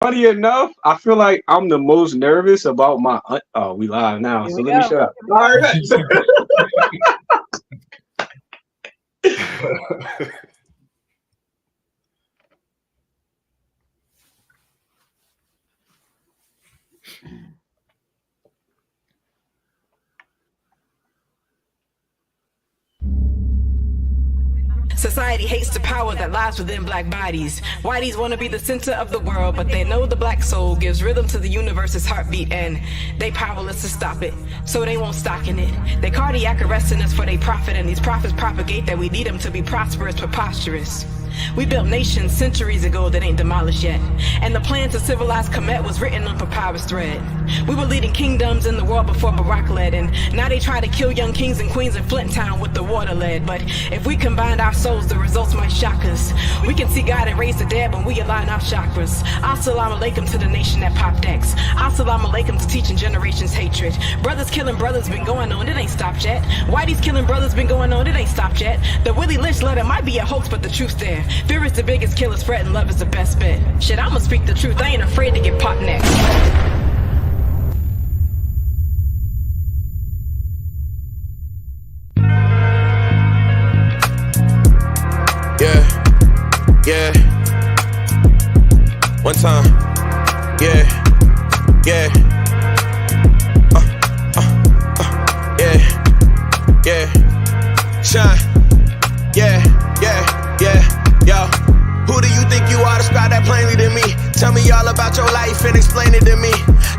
Funny enough, I feel like I'm the most nervous about my. Oh, we live now, Here so we let me go. shut up. All right. Society hates the power that lies within black bodies. Whiteys want to be the center of the world, but they know the black soul gives rhythm to the universe's heartbeat, and they powerless to stop it, so they won't stock in it. They cardiac arresting us for their profit, and these prophets propagate that we need them to be prosperous, preposterous. We built nations centuries ago that ain't demolished yet, and the plan to civilize Kemet was written on papyrus thread. We were leading kingdoms in the world before Barack led, and now they try to kill young kings and queens in Flint Town with the water lead. But if we combined our souls, the results might shock us. We can see God and raise the dead when we align our chakras. Assalamu alaikum to the nation that popped X. Assalamu alaikum to teaching generations hatred. Brothers killing brothers been going on, it ain't stopped yet. Whitey's killing brothers been going on, it ain't stopped yet. The Willie Lynch letter might be a hoax, but the truth's there. Fear is the biggest killer, spreading love is the best bet. Shit, I'ma speak the truth, I ain't afraid to get popped next. Yeah. One time. Yeah. Yeah. Yeah. Shine. Yeah. Yo. Who do you think you are? Describe that plainly to me. Tell me all about your life and explain it to me.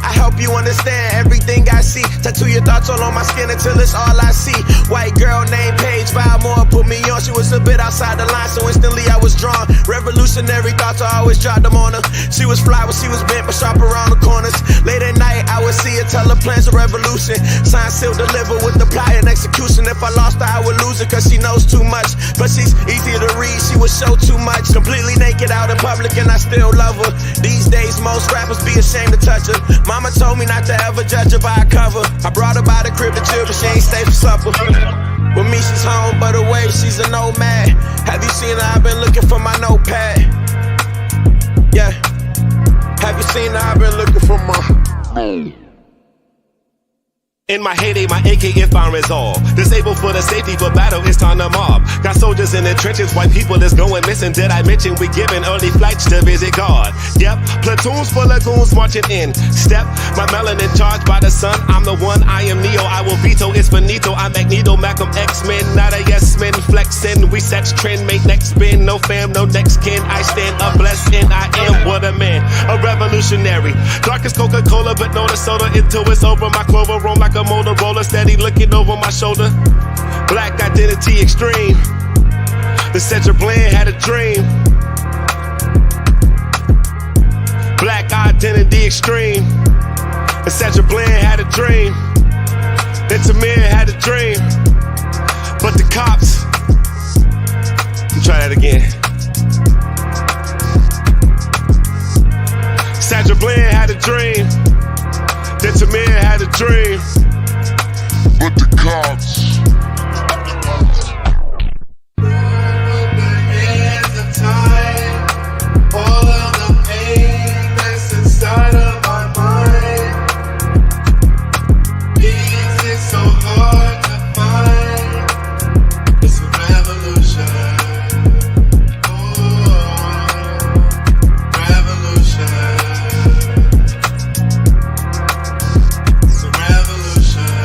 I help you understand everything I see. Tattoo your thoughts all on my skin until it's all I see. White girl named Paige, 5 more put me on. She was a bit outside the line, so instantly I was drawn. Revolutionary thoughts, I always dropped them on her. She was fly when she was bent, but sharp around the corners. Late at night, I would see her tell her plans of revolution. Sign, seal, deliver with the ply and execution. If I lost her, I would lose her, cause she knows too much. But she's easier to read, she would show too much. Completely naked out in public and I still love her. These days, most rappers be ashamed to touch her. Mama told me not to ever judge her by a cover. I brought her by the crib to chill, but she ain't stay for supper. With me, she's home, but away, she's a nomad. Have you seen her? I've been looking for my notepad. Yeah. Have you seen her? I've been looking for my... In my heyday, my AK is found resolved. Disabled for the safety, but battle is time to mob. Got soldiers in the trenches, white people is going missing. Did I mention we giving early flights to visit God? Yep, platoons full of goons marching in. Step, my melanin charged by the sun. I'm the one, I am Neo, I will veto. It's finito, I'm Magneto, Malcolm X-Men. Not a yes-men, flexing. We set trend, make next spin. No fam, no next kin. I stand a blessing, I am what a man. A revolutionary. Dark as Coca-Cola, but no the soda. Until it's over, my clover roam like a Motorola, steady looking over my shoulder. Black identity extreme. The Central Bland had a dream. Black identity extreme. The Central Bland had a dream. Then Tamir had a dream. But the cops. Try that again. Sandra Bland had a dream. Then Tamir had a dream. But the cops. All of the pain that's inside of my mind. Is it so hard to find? It's a revolution. Revolution. It's a revolution.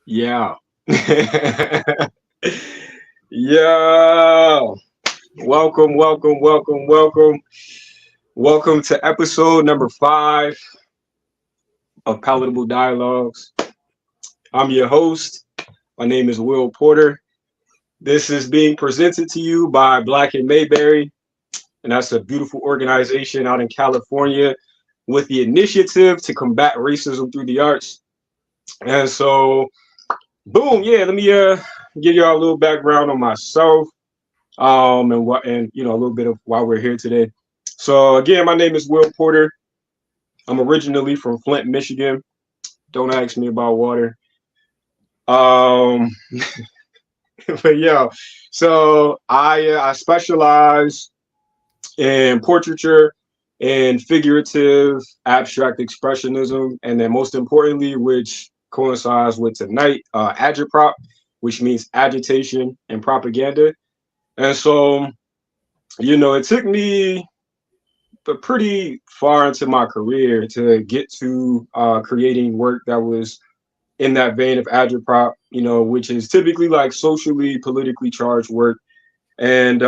Yeah. Yo. Welcome to episode number 5 of Palatable Dialogues. I'm your host, My name is Will Porter. This is being presented to you by In Mayberry, and that's a beautiful organization out in California with the initiative to combat racism through the arts. And so, boom, yeah, let me give y'all a little background on myself, and what, and a little bit of why we're here today. So again, my name is Will Porter. I'm originally from Flint, Michigan. Don't ask me about water. Um, but yeah, so I specialize in portraiture and figurative abstract expressionism, and then most importantly, which coincides with tonight, agitprop, which means agitation and propaganda. And so, it took me pretty far into my career to get to creating work that was in that vein of agitprop, which is typically like socially, politically charged work. And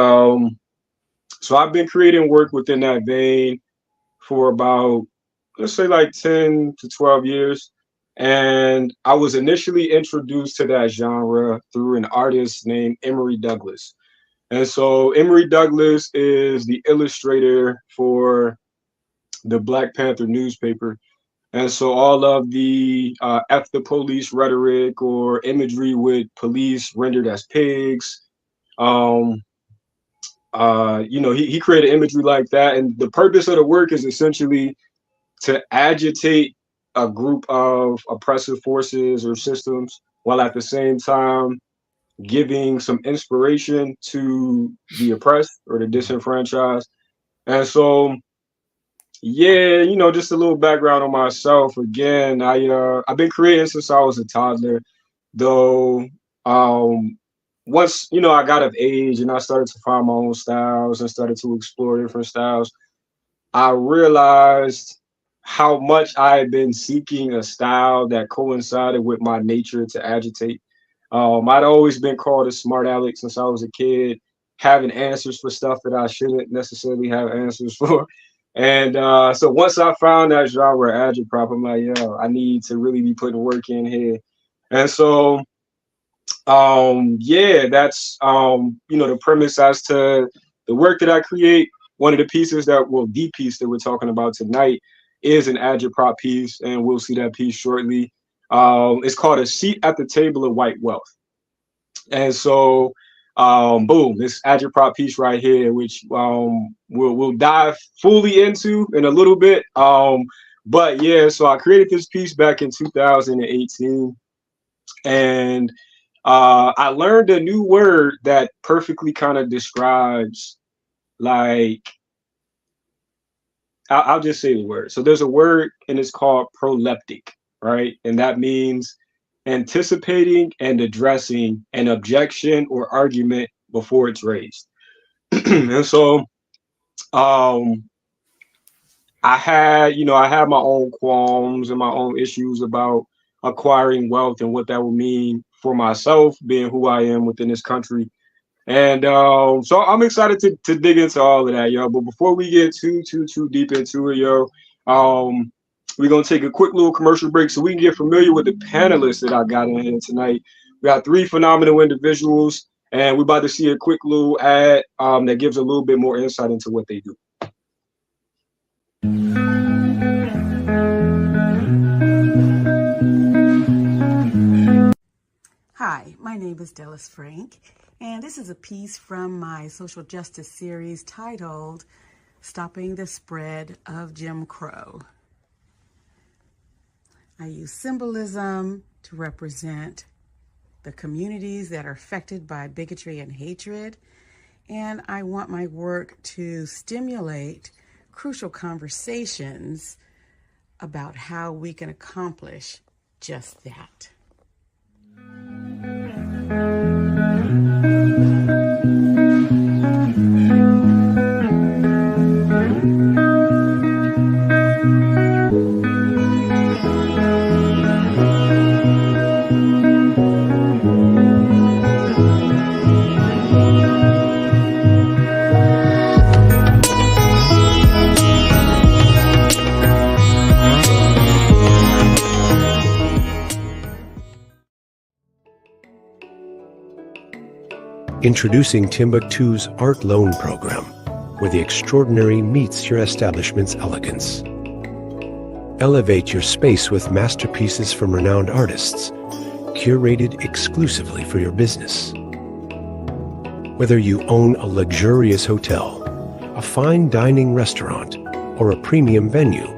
so I've been creating work within that vein for about, let's say, like 10 to 12 years. And I was initially introduced to that genre through an artist named Emory Douglas. And so Emory Douglas is the illustrator for the Black Panther newspaper. And so all of the F the police rhetoric or imagery with police rendered as pigs, he created imagery like that. And the purpose of the work is essentially to agitate a group of oppressive forces or systems while at the same time giving some inspiration to the oppressed or the disenfranchised. And so, yeah, just a little background on myself. Again, I've been creating since I was a toddler, though. Once I got of age and I started to find my own styles and started to explore different styles, I realized how much I had been seeking a style that coincided with my nature to agitate. I'd always been called a smart aleck since I was a kid, having answers for stuff that I shouldn't necessarily have answers for. And so once I found that genre, agitprop, I'm like, yo, I need to really be putting work in here. And so, yeah, that's, the premise as to the work that I create. One of the pieces the piece that we're talking about tonight is an agitprop piece, and we'll see that piece shortly. It's called A Seat at the Table of White Wealth. And so, boom, this agitprop piece right here, which we'll dive fully into in a little bit. But yeah, so I created this piece back in 2018, and I learned a new word that perfectly kind of describes, like, I'll just say the word. So there's a word, and it's called proleptic, right? And that means anticipating and addressing an objection or argument before it's raised. And so I had my own qualms and my own issues about acquiring wealth and what that would mean for myself, being who I am within this country. And so I'm excited to dig into all of that, yo. But before we get too deep into it, yo, we're going to take a quick little commercial break so we can get familiar with the panelists that I got in here tonight. We got three phenomenal individuals, and we're about to see a quick little ad that gives a little bit more insight into what they do. Hi, my name is Dallas Frank, and this is a piece from my social justice series titled Stopping the Spread of Jim Crow. I use symbolism to represent the communities that are affected by bigotry and hatred, and I want my work to stimulate crucial conversations about how we can accomplish just that. Introducing Timbuktu's Art Loan Program, where the extraordinary meets your establishment's elegance. Elevate your space with masterpieces from renowned artists, curated exclusively for your business. Whether you own a luxurious hotel, a fine dining restaurant, or a premium venue,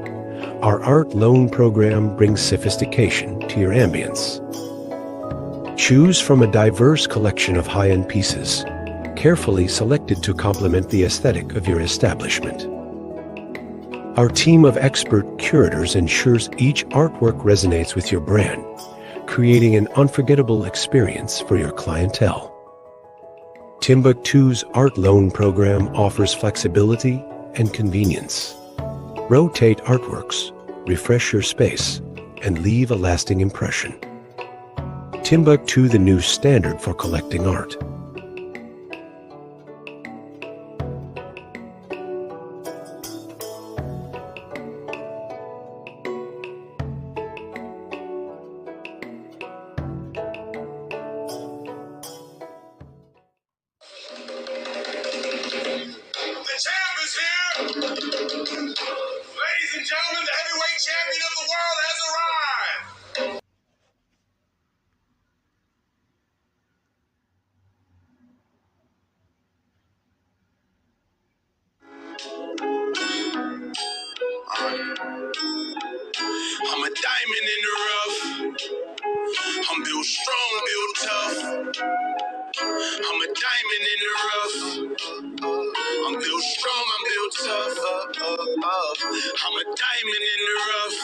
our Art Loan Program brings sophistication to your ambience. Choose from a diverse collection of high-end pieces, carefully selected to complement the aesthetic of your establishment. Our team of expert curators ensures each artwork resonates with your brand, creating an unforgettable experience for your clientele. Timbuktu's Art Loan Program offers flexibility and convenience. Rotate artworks, refresh your space, and leave a lasting impression. Timbuktu, the new standard for collecting art. I'm a diamond in the rough. I'm built strong, built tough. I'm a diamond in the rough. I'm built strong, I'm built tough. I'm a diamond in the rough.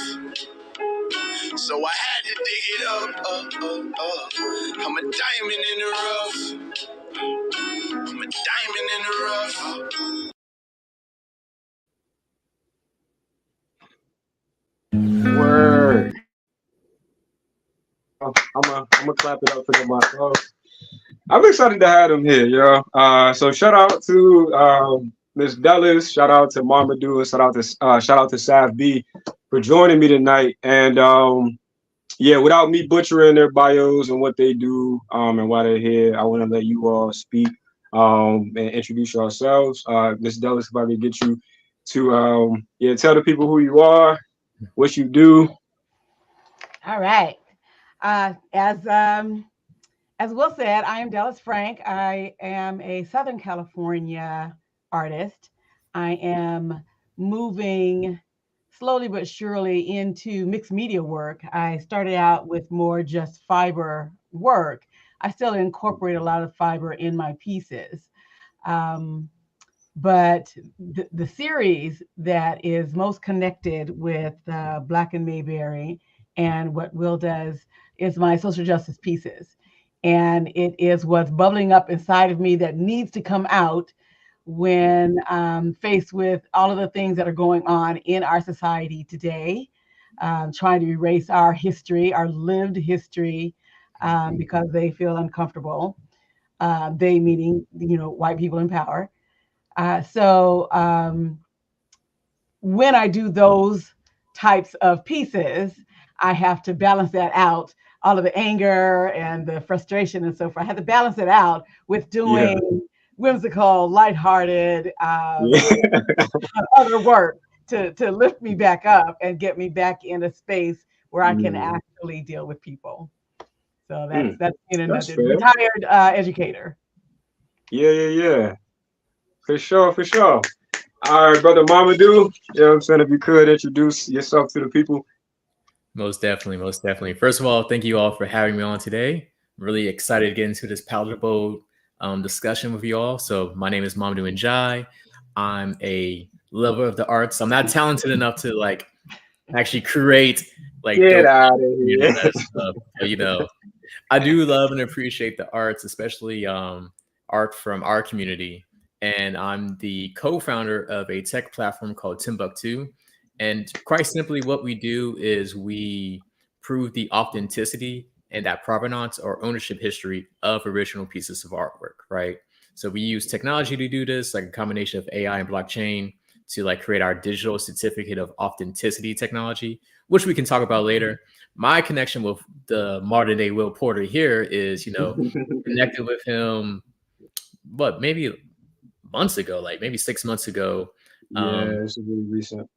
So I had to dig it up. I'm a diamond in the rough. I'm a diamond in the rough. Word. I'm gonna clap it up for them myself. I'm excited to have them here, yo. So shout out to Miss Dallas, shout out to Marmaduke, and shout out to Sav B for joining me tonight. And yeah, without me butchering their bios and what they do and why they're here, I want to let you all speak and introduce yourselves. Miss Dallas, if I could get you to tell the people who you are, what you do. All right. As Will said, I am Dallas Frank. I am a Southern California artist. I am moving slowly but surely into mixed media work. I started out with more just fiber work. I still incorporate a lot of fiber in my pieces. But the series that is most connected with Black in Mayberry and what Will does is my social justice pieces. And it is what's bubbling up inside of me that needs to come out when faced with all of the things that are going on in our society today, trying to erase our history, our lived history, because they feel uncomfortable. They meaning, white people in power. So when I do those types of pieces, I have to balance that out, all of the anger and the frustration and so forth. I have to balance it out with doing whimsical, lighthearted, other work to lift me back up and get me back in a space where I can actually deal with people. So that's in a nutshell. Retired educator. Yeah. For sure. All right, brother Mamadou, you know what I'm saying? If you could introduce yourself to the people. Most definitely. First of all, thank you all for having me on today. I'm really excited to get into this palatable discussion with you all. So my name is Mamadou Njai. I'm a lover of the arts. I'm not talented enough to actually create Get out of here. Stuff. But, I do love and appreciate the arts, especially art from our community. And I'm the co-founder of a tech platform called Timbuktu. And quite simply, what we do is we prove the authenticity and that provenance or ownership history of original pieces of artwork, right? So we use technology to do this, like a combination of AI and blockchain, to create our digital certificate of authenticity technology, which we can talk about later. My connection with the modern day Will Porter here is, connected with him what, maybe months ago, like maybe 6 months ago. Yeah, it's really recent.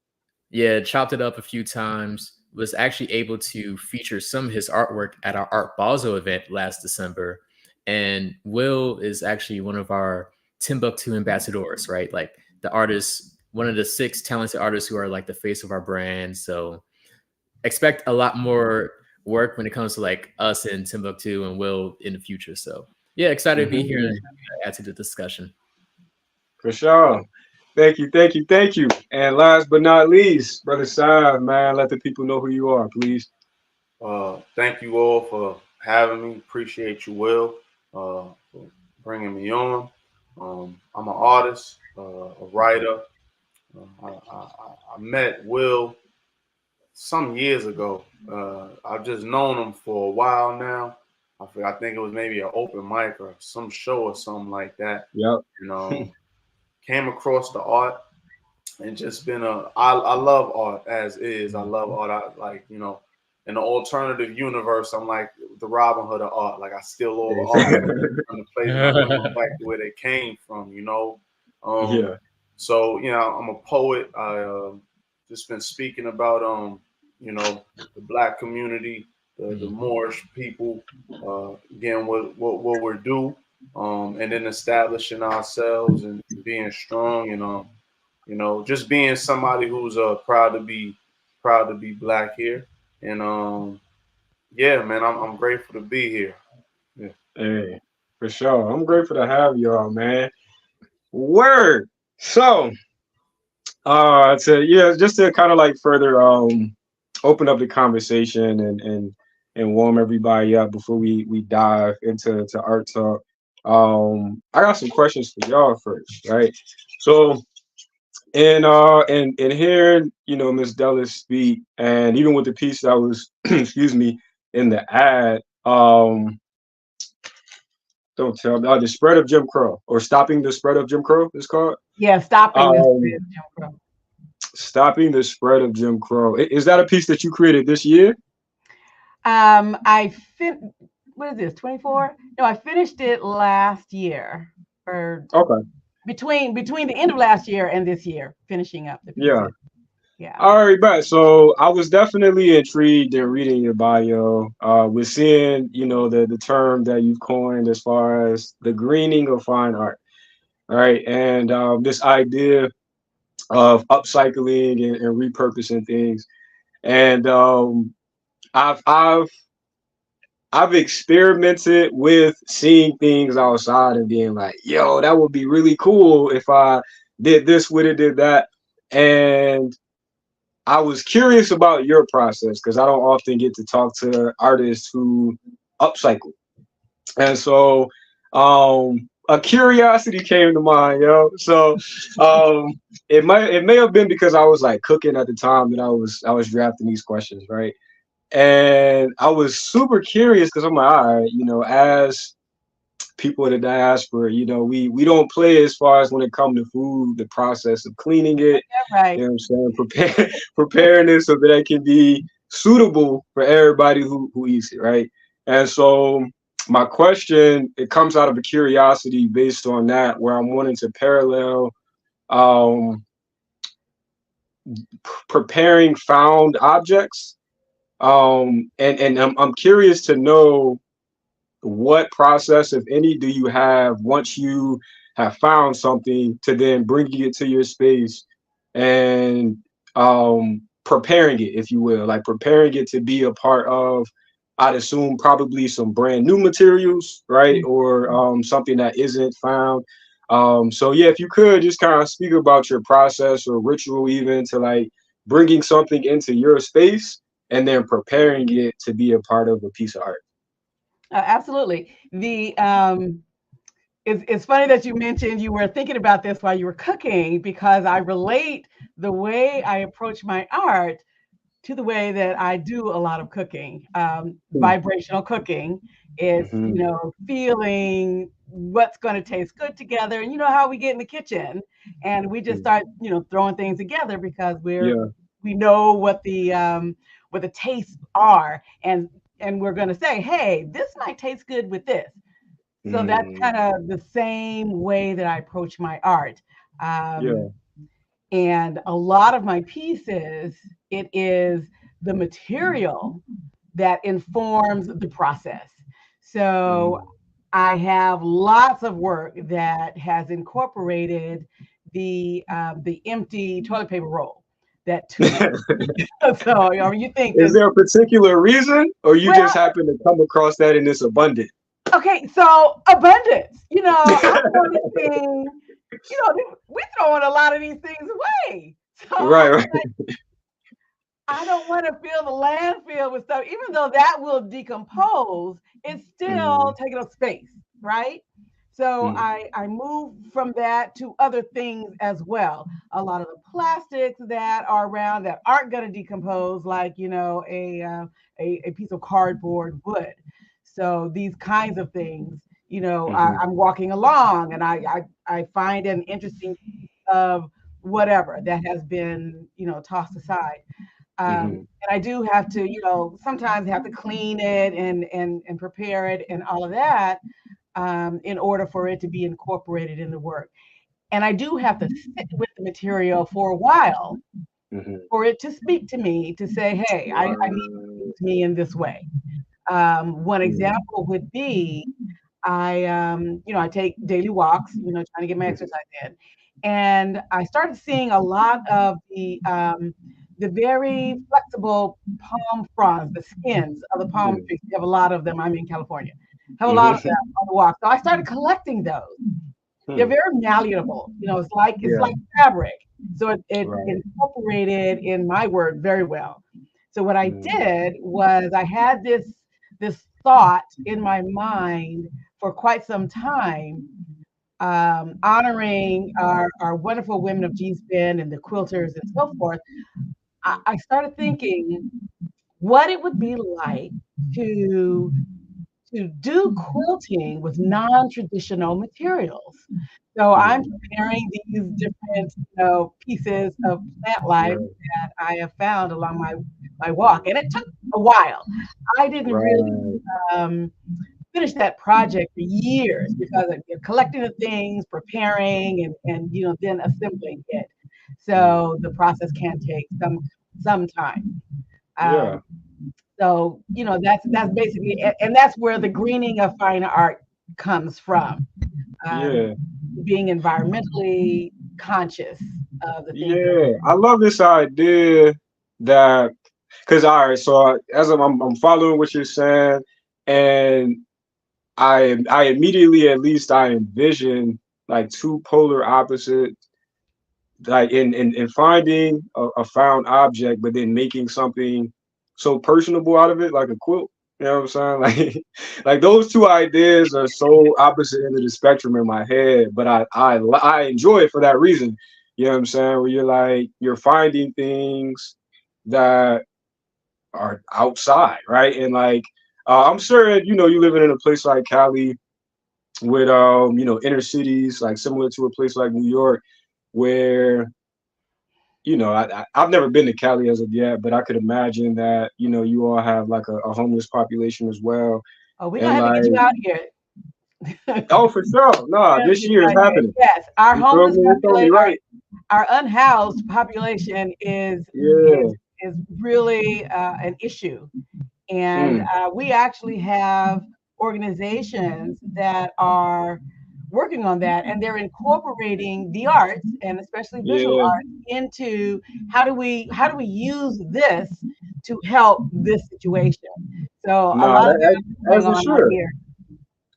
Yeah, chopped it up a few times. Was actually able to feature some of his artwork at our Art Basel event last December. And Will is actually one of our Timbuktu ambassadors, right? Like the artist, one of the 6 talented artists who are like the face of our brand. So expect a lot more work when it comes to like us and Timbuktu and Will in the future. So yeah, excited to be here and add to the discussion. For sure. Thank you, thank you, thank you. And last but not least, Brother Sav, man, let the people know who you are, please. Thank you all for having me. Appreciate you, Will, for bringing me on. I'm an artist, a writer. I met Will some years ago. I've just known him for a while now. I think it was maybe an open mic or some show or something like that. Yep. And came across the art and just been I love art as is. I love art. I like, in the alternative universe, I'm like the Robin Hood of art. Like I steal all the art from the place and I bring them back to where they came from. Yeah. So, I'm a poet. I just been speaking about the black community, the Moorish people, again what we're due, and then establishing ourselves and being strong and just being somebody who's proud to be black here. And yeah, man, I'm grateful to be here. Yeah. Hey, for sure. I'm grateful to have y'all, man. Word. So, just to kind of like further open up the conversation and warm everybody up before we dive into art talk. I got some questions for y'all first, right? So, and hearing Miss Dallas speak, and even with the piece that was excuse me, in the ad, don't tell me, the spread of Jim Crow, or stopping the spread of Jim Crow is called. Yeah, stopping this um Jim Crow. Stopping the spread of Jim Crow. Is that a piece that you created this year? I what is this, 24? No, I finished it last year, or Okay. between the end of last year and this year, finishing up the Yeah. pieces. Yeah. All right, bet. So I was definitely intrigued in reading your bio, with seeing, the term that you've coined as far as the greening of fine art. All right. And this idea of upcycling and repurposing things. And I've I've I've experimented with seeing things outside and being like, yo, that would be really cool if I did this with it, did that. And I was curious about your process because I don't often get to talk to artists who upcycle. And so a curiosity came to mind, yo. So it may have been because I was like cooking at the time that I was drafting these questions, right? And I was super curious because I'm like, all right, as people in the diaspora, we don't play as far as when it comes to food, the process of cleaning it, Right. you know what I'm saying, preparing it so that it can be suitable for everybody who eats it, right? And so my question, it comes out of a curiosity based on that, where I'm wanting to parallel um, preparing found objects. And I'm curious to know what process, if any, do you have once you have found something to then bringing it to your space and preparing it, if you will, like preparing it to be a part of, I'd assume probably some brand new materials, right? Or something that isn't found. So yeah, if you could just kind of speak about your process or ritual, even to like bringing something into your space and then preparing it to be a part of a piece of art. Absolutely. It's funny that you mentioned you were thinking about this while you were cooking, because I relate the way I approach my art to the way that I do a lot of cooking. Vibrational cooking is, Mhm. feeling what's going to taste good together. And you know how we get in the kitchen and we just Mm. start, throwing things together because Yeah. we know what the tastes are, and we're going to say, hey, this might taste good with this. So that's kind of the same way that I approach my art. Yeah. And a lot of my pieces, it is the material that informs the process. So I have lots of work that has incorporated the empty toilet paper roll. That to me, so you think Is this? there a particular reason, or you Well, just happen to come across that in this abundance? okay, so abundance. I noticing, we throwing a lot of these things away. So Right, I'm right. like, I don't want to fill the landfill with stuff, even though that will decompose, it's still taking up space, right? So I move from that to other things as well. A lot of the plastics that are around that aren't going to decompose, like a piece of cardboard would. So these kinds of things, I'm walking along and I find an interesting of whatever that has been tossed aside. And I do have to, sometimes have to clean it and prepare it and all of that in order for it to be incorporated in the work. And I do have to sit with the material for a while for it to speak to me to say, hey, I need you to speak to me in this way. One example would be I take daily walks, trying to get my exercise in. And I started seeing a lot of the very flexible palm fronds, the skins of the palm trees. We have a lot of them. I'm in California. Have a lot of them on the walk. So I started collecting those. They're very malleable. It's like fabric. So it incorporated in my work very well. So what I did was I had this thought in my mind for quite some time, honoring our wonderful women of G-Spin and the quilters and so forth. I started thinking what it would be like to do quilting with non-traditional materials. So I'm preparing these different, pieces of plant life that I have found along my walk, and it took a while. I didn't really finish that project for years because of collecting the things, preparing, and then assembling it. So the process can take some time. Yeah. So that's basically it, and that's where the greening of fine art comes from. Yeah. Being environmentally conscious of the things. Yeah. I love this idea that, because all right, so as I'm following what you're saying, and I immediately, at least I envision like two polar opposites, like in finding a found object, but then making something so personable out of it, like a quilt. You know what I'm saying? Like those two ideas are so opposite end of the spectrum in my head, but I enjoy it for that reason. You know what I'm saying? Where you're finding things that are outside, right? And I'm sure you living in a place like Cali with inner cities, like similar to a place like New York, where I've never been to Cali as of yet, but I could imagine that you all have like a homeless population as well. Oh, we're And gonna have to get you out here. oh, for sure, no, this year is happening. Yes, our You feel homeless me? It's only population, right. our unhoused population is Yeah. really an issue. And we actually have organizations that are working on that, and they're incorporating the arts and especially visual Yeah. arts into how do we use this to help this situation. So a Nah, lot of that is going as it on out should. here.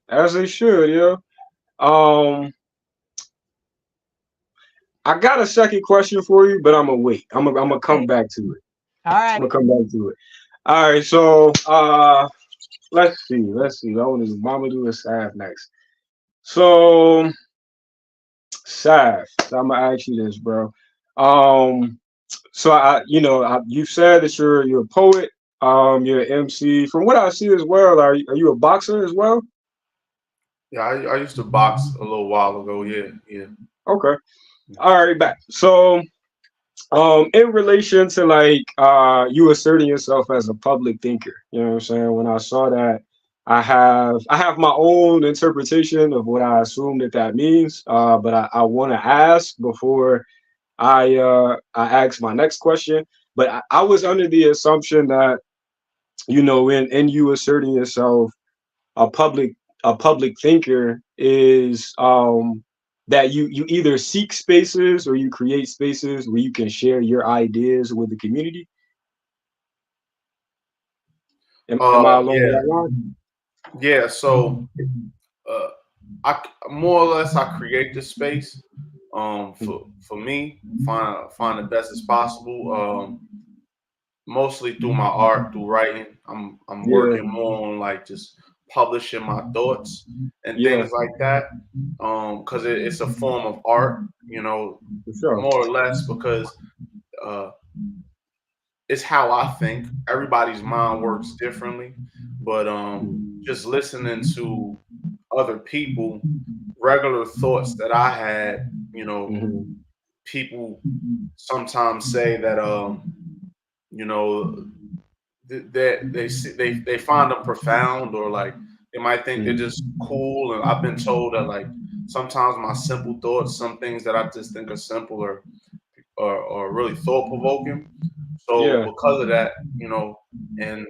As it should, yeah. Um, I got a second question for you, but I'm gonna wait. I'm gonna come back to it. All right. I'm gonna come back to it. All right, so let's see. I want to do Mamadou and Sav next. So Sav, I'm gonna ask you this, bro. So you said that you're a poet. You're an MC. From what I see as well, are you a boxer as well? Yeah, I used to box a little while ago. Yeah. Okay. All right, back. So in relation to you asserting yourself as a public thinker, you know what I'm saying? When I saw that, I have my own interpretation of what I assume that means. But I want to ask before I ask my next question. But I was under the assumption that, in you asserting yourself a public a public thinker is that you either seek spaces or you create spaces where you can share your ideas with the community. Am I along Yeah, that line? yeah. So, uh, more or less I create the space. For me, find the best as possible. Mostly through my art, through writing. I'm Yeah, working more on like just publishing my thoughts and yeah, things like that. Because it's a form of art, for sure. more or less because uh, it's how I think. Everybody's mind works differently, but just listening to other people, regular thoughts that I had, Hmm. people sometimes say that you know that they find them profound, or like they might think they're just cool. And I've been told that like sometimes my simple thoughts, some things that I just think are simple, or really thought provoking. So Yeah. because of that, and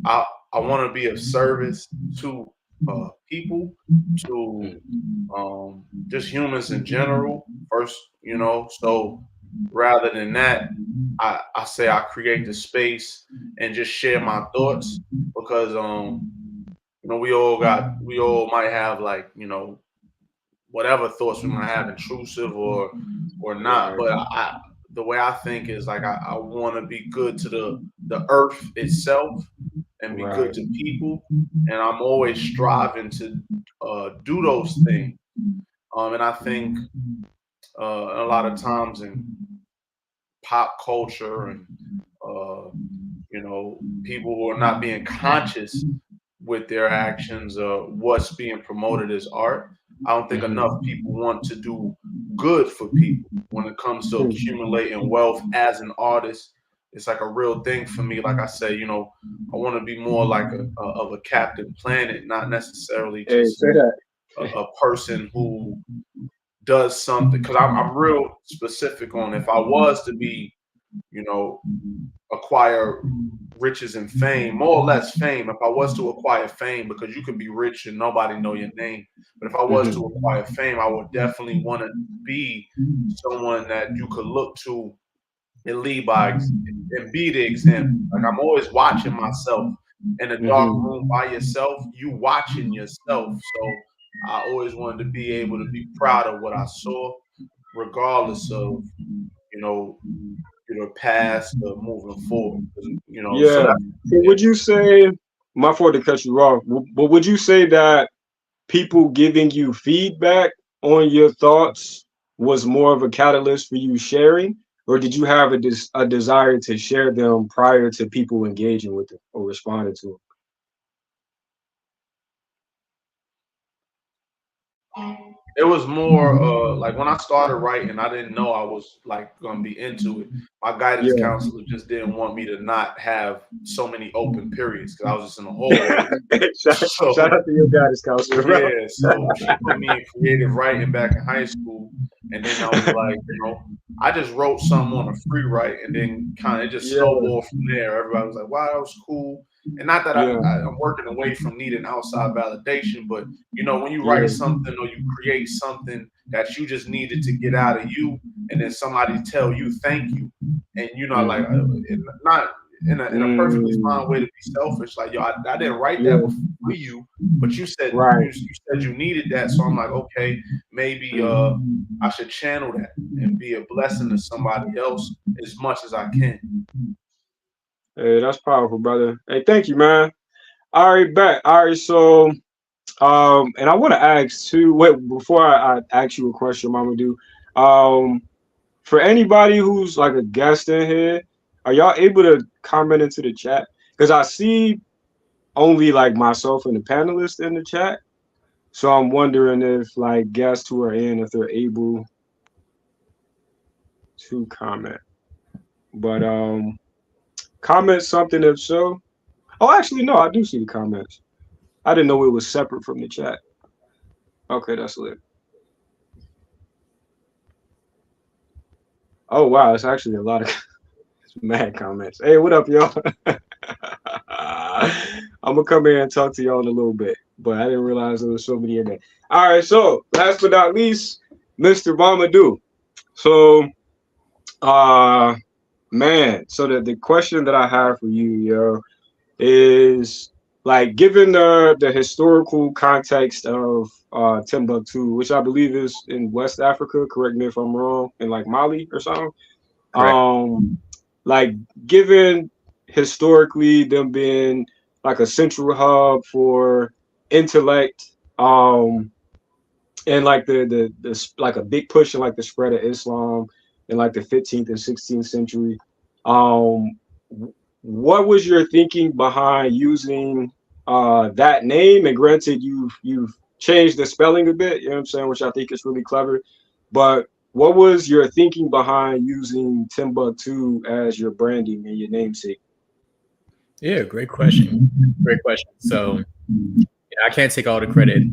I I want to be of service to people, to just humans in general first, so rather than that, I say I create the space and just share my thoughts, because we all might have like, whatever thoughts we might have, intrusive or not. Right. But the way I think is like I want to be good to the earth itself and be good Right. to people, and I'm always striving to do those things. And I think a lot of times in pop culture and people who are not being conscious with their actions, what's being promoted as art. I don't think enough Hmm. people want to do good for people when it comes to accumulating wealth as an artist. It's like a real thing for me. Like I say, I want to be more like of a Captain Planet, not necessarily Hey, just say that. a person who does something. Because I'm real specific on, if I was to be, you know, acquire riches and fame, more or less fame. If I was to acquire fame, because you can be rich and nobody know your name, but if I was to Hmm. acquire fame, I would definitely want to be someone that you could look to and lead by and be the example. Like I'm always watching myself in a dark room Hmm. by yourself. You watching yourself, so I always wanted to be able to be proud of what I saw, regardless of you know your past or moving forward. So Yeah. that's So yeah. would you say, my fault to cut you off, but would you say that people giving you feedback on your thoughts was more of a catalyst for you sharing, or did you have a desire to share them prior to people engaging with it or responding to It was more like when I started writing, I didn't know I was like gonna be into it. My guidance it? counselor just didn't want me to not have so many open periods because I was just in the Yeah. hallways. Shout So out to your guidance counselor, bro. yeah, so she put me in creative writing back in high school, and then I was like, I just wrote something on a free write, and then kind of it just Yeah, snowballed from there. Everybody was like, "Wow, that was cool," and not that yeah, I'm working away from needing outside validation, but when you write yeah. something or you create something that you just needed to get out of you, and then somebody tell you thank you, and like Mm, not in a perfectly fine way to mm, be selfish, like yo, I didn't write that yeah, for you, but you said right. you said you needed that, so I'm like, okay, maybe I should channel that and be a blessing to somebody else as much as I can. Hey, that's powerful, brother. Hey, thank you, man. All right, back. All right, so and I want to ask too. Wait, before I ask you a question, Mama do. Um, for anybody who's like a guest in here, are y'all able to comment into the chat? Because I see only like myself and the panelists in the chat. So I'm wondering if like guests who are in, if they're able to comment. But comment something if so. Oh, actually, no, I do see the comments. I didn't know it was separate from the chat. Okay, that's lit. Oh wow, it's actually a lot of mad comments. Hey, what up, y'all? I'm gonna come here and talk to y'all in a little bit, but I didn't realize there was so many in there. All right, so last but not least, Mr. Mamadou. So, man, so the question that I have for you, yo, is like given the historical context of Timbuktu, which I believe is in West Africa, correct me if I'm wrong, in like Mali or something. Correct. Like given historically them being like a central hub for intellect, and like the like a big push in like the spread of Islam in like the 15th and 16th century. What was your thinking behind using that name? And granted, you've changed the spelling a bit, you know what I'm saying, which I think is really clever. But what was your thinking behind using Timbuktu as your branding and your namesake? Yeah, great question. Great question. So I can't take all the credit.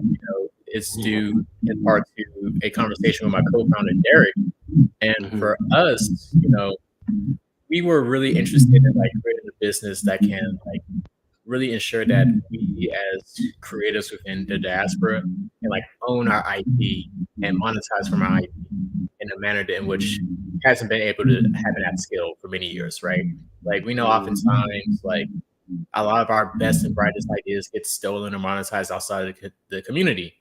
It's due in part to a conversation with my co-founder Derek. And for us, we were really interested in like creating a business that can like really ensure that we as creators within the diaspora can like own our IP and monetize from our IP in a manner in which hasn't been able to happen at scale for many years, right? Like we know oftentimes like a lot of our best and brightest ideas get stolen or monetized outside of the community.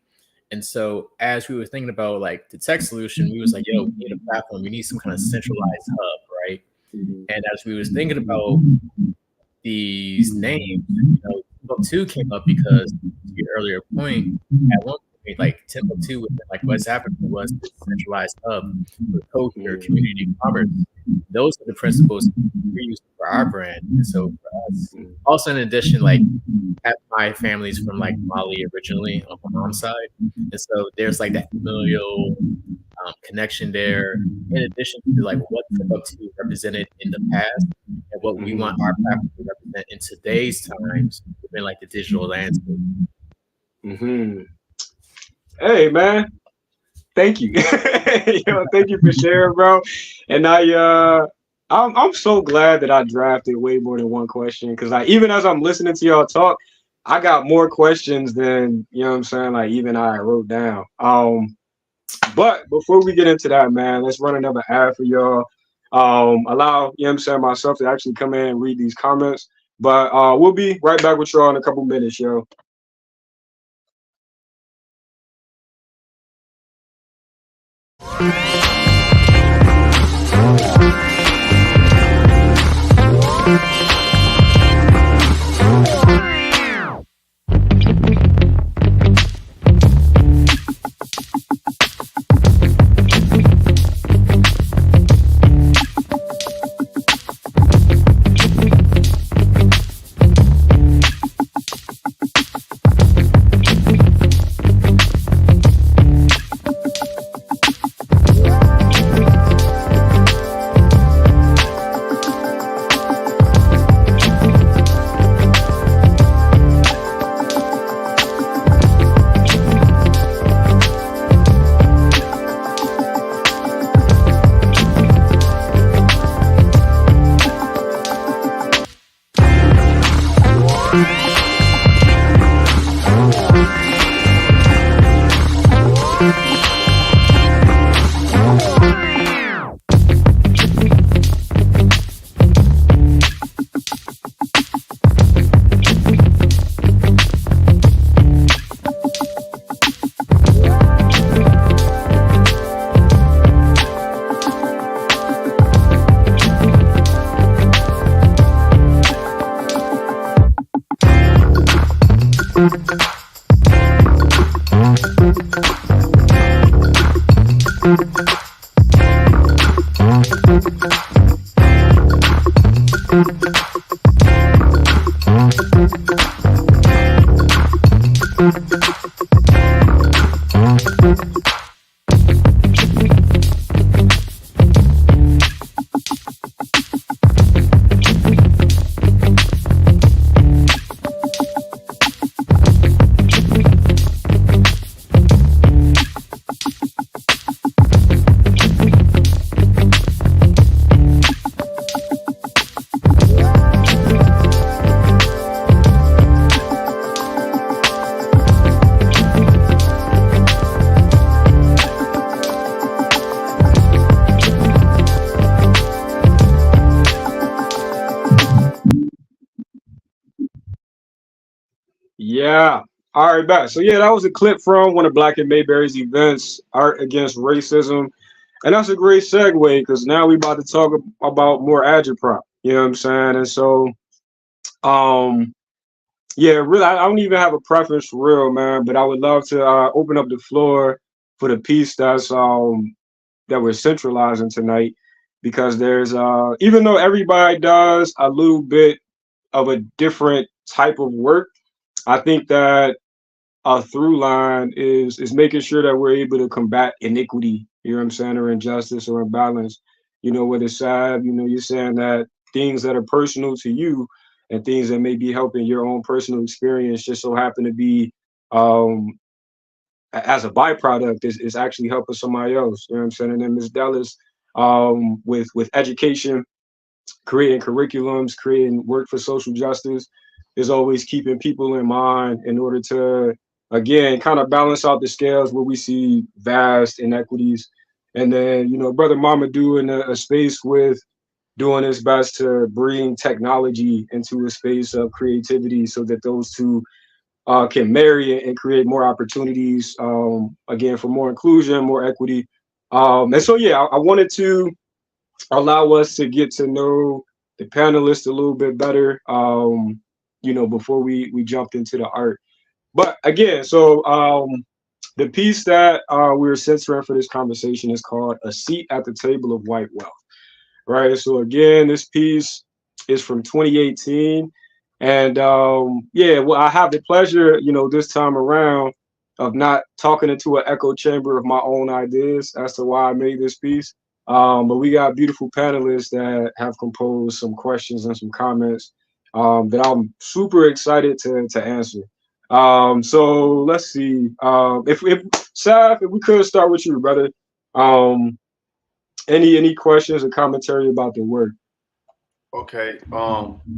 And so as we were thinking about like the tech solution, we was like, yo, we need a platform, we need some kind of centralized hub, right? And as we was thinking about these names, Timbuktu came up because to your earlier point, at one point, like Timbuktu within like West Africa was the centralized hub for culture, community, commerce. Those are the principles we're using for our brand. And so for us, also in addition, like half my family's from like Mali originally on my mom's side. And so there's like that familial connection there, in addition to like what Timbuktu represented in the past and what we want our platform to represent in today's times within like the digital landscape. Hey man, thank you. Thank you for sharing, bro. And I'm so glad that I drafted way more than one question, because even as I'm listening to y'all talk, I got more questions than, you know what I'm saying, like even I wrote down. But before we get into that, man, let's run another ad for y'all. Allow, you know what I'm saying, myself to actually come in and read these comments. But we'll be right back with y'all in a couple minutes, yo. Yeah. All right, back. So yeah, that was a clip from one of Black and Mayberry's events, Art Against Racism. And that's a great segue because now we about to talk about more agitprop. You know what I'm saying? And so um yeah, really I don't even have a preference for real, man, but I would love to open up the floor for the piece that we're centralizing tonight because there's even though everybody does a little bit of a different type of work, I think that a through line is making sure that we're able to combat iniquity, you know what I'm saying, or injustice or imbalance. You know, with it's sad, you know, you're saying that things that are personal to you and things that may be helping your own personal experience just so happen to be um as a byproduct is actually helping somebody else. You know what I'm saying? And then Ms. Dallas with education, creating curriculums, creating work for social justice is always keeping people in mind in order to, again, kind of balance out the scales where we see vast inequities. And then, you know, Brother Mamadou in a space with doing his best to bring technology into a space of creativity so that those two can marry and create more opportunities, again, for more inclusion, more equity. And so, yeah, I wanted to allow us to get to know the panelists a little bit better, you know, before we jumped into the art. But again, so the piece that we're censoring for this conversation is called A Seat at the Table of White Wealth, right? So again, this piece is from 2018. And yeah, well, I have the pleasure, you know, this time around of not talking into an echo chamber of my own ideas as to why I made this piece. But we got beautiful panelists that have composed some questions and some comments that I'm super excited to answer. So let's see. If Saf, if we could start with you, brother. Um, any questions or commentary about the work? Okay.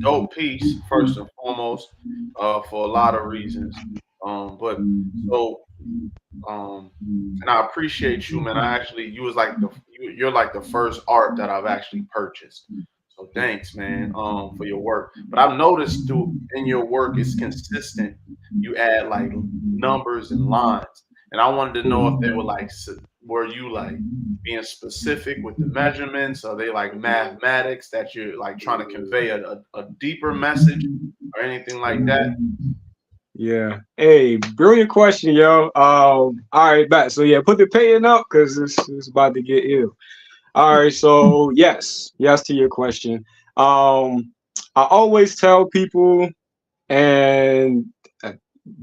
Dope piece first and foremost, for a lot of reasons. But so and I appreciate you, man. You was like you're like the first art that I've actually purchased. So thanks, man, for your work. But I've noticed through in your work, it's consistent. You add like numbers and lines, and I wanted to know if they were like, were you like being specific with the measurements? Are they like mathematics that you're like trying to convey a deeper message or anything like that? Yeah. Hey, brilliant question, yo. All right, back. So yeah, put the painting up because it's about to get ill. All right, so yes to your question. I always tell people, and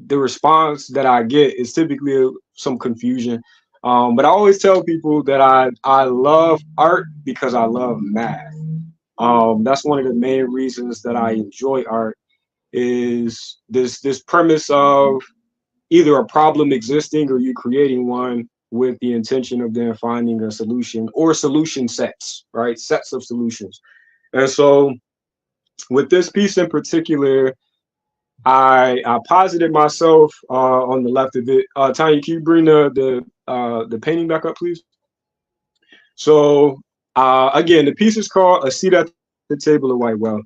the response that I get is typically some confusion. But I always tell people that I love art because I love math. That's one of the main reasons that I enjoy art is this premise of either a problem existing or you creating one with the intention of then finding a solution or solution sets, right? Sets of solutions. And so with this piece in particular, I posited myself on the left of it. Tanya, can you bring the painting back up, please? So again, the piece is called A Seat at the Table of White Wealth.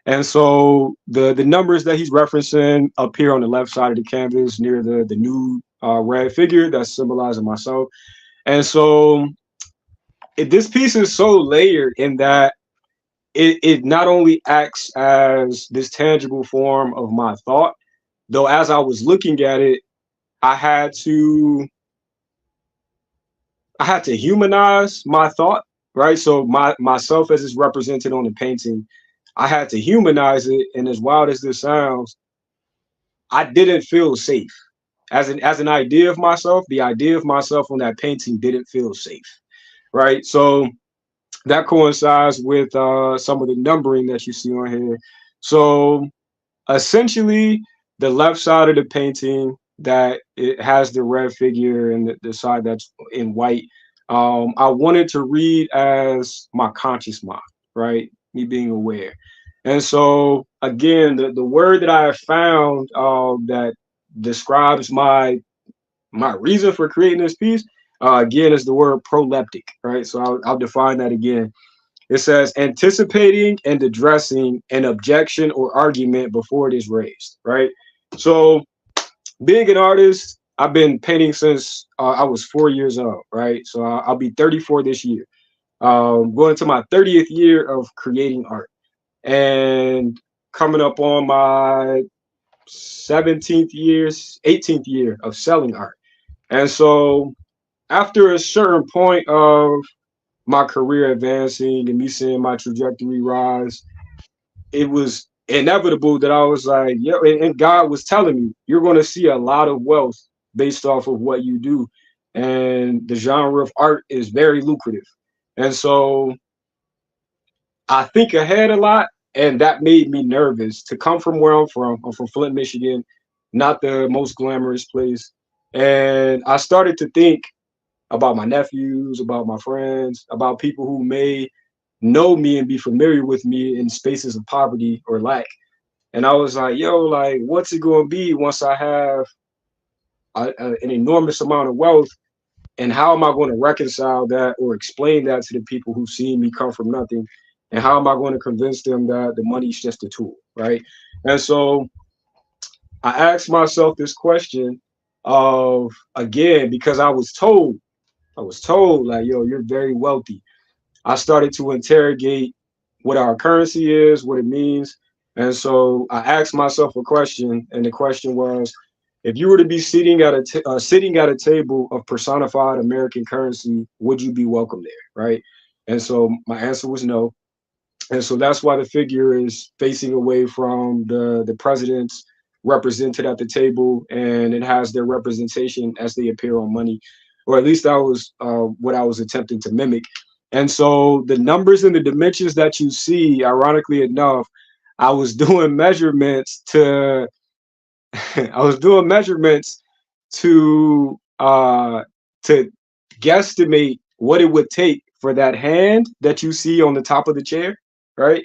And so the numbers that he's referencing appear on the left side of the canvas near the new red figure that's symbolizing myself. And so this piece is so layered in that it not only acts as this tangible form of my thought, though as I was looking at it, I had to humanize my thought, right? So myself as it's represented on the painting, I had to humanize it. And as wild as this sounds, I didn't feel safe. As an idea of myself, the idea of myself on that painting didn't feel safe, right? So that coincides with some of the numbering that you see on here. So essentially, the left side of the painting that it has the red figure and the side that's in white, I wanted to read as my conscious mind, right? Me being aware. And so again, the word that I have found that describes my reason for creating this piece, again, is the word proleptic, right? So I'll define that again. It says anticipating and addressing an objection or argument before it is raised, right? So being an artist, I've been painting since I was 4 years old, right? So I'll be 34 this year. Going into my 30th year of creating art, and coming up on my 17th years, 18th year of selling art. And so after a certain point of my career advancing and me seeing my trajectory rise, it was inevitable that I was like, yeah, and God was telling me, you're going to see a lot of wealth based off of what you do. And the genre of art is very lucrative. And so I think ahead a lot, and that made me nervous to come from where I'm from. I'm from Flint, Michigan, not the most glamorous place. And I started to think about my nephews, about my friends, about people who may know me and be familiar with me in spaces of poverty or lack. And I was like, yo, like, what's it going to be once I have an enormous amount of wealth? And how am I going to reconcile that or explain that to the people who've seen me come from nothing? And how am I going to convince them that the money's just a tool, right? And so I asked myself this question of, again, because I was told like, yo, you're very wealthy. I started to interrogate what our currency is, what it means. And so I asked myself a question, and the question was, if you were to be sitting at a table of personified American currency, would you be welcome there, right? And so my answer was no. And so that's why the figure is facing away from the presidents represented at the table, and it has their representation as they appear on money, or at least that was what I was attempting to mimic. And so the numbers and the dimensions that you see, ironically enough, I was doing measurements to I was doing measurements to to guesstimate what it would take for that hand that you see on the top of the chair, right?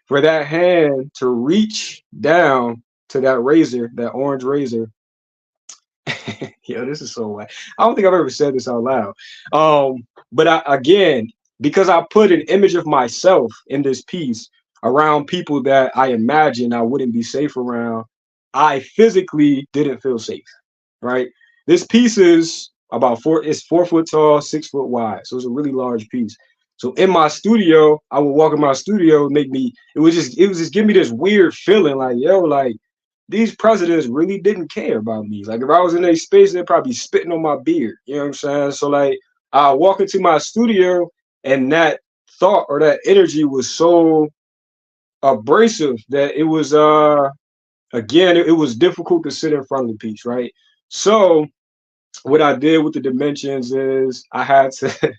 For that hand to reach down to that razor, that orange razor. Yo, this is so whack. I don't think I've ever said this out loud. But again, because I put an image of myself in this piece around people that I imagine I wouldn't be safe around, I physically didn't feel safe, right? This piece is it's 4 foot tall, 6 foot wide. So it's a really large piece. So in my studio, I would walk in my studio, it was just give me this weird feeling like, yo, like these presidents really didn't care about me. Like if I was in a space, they'd probably spitting on my beard. You know what I'm saying? So like I walk into my studio, and that thought or that energy was so abrasive that it was again, it was difficult to sit in front of the piece, right? So what I did with the dimensions is I had to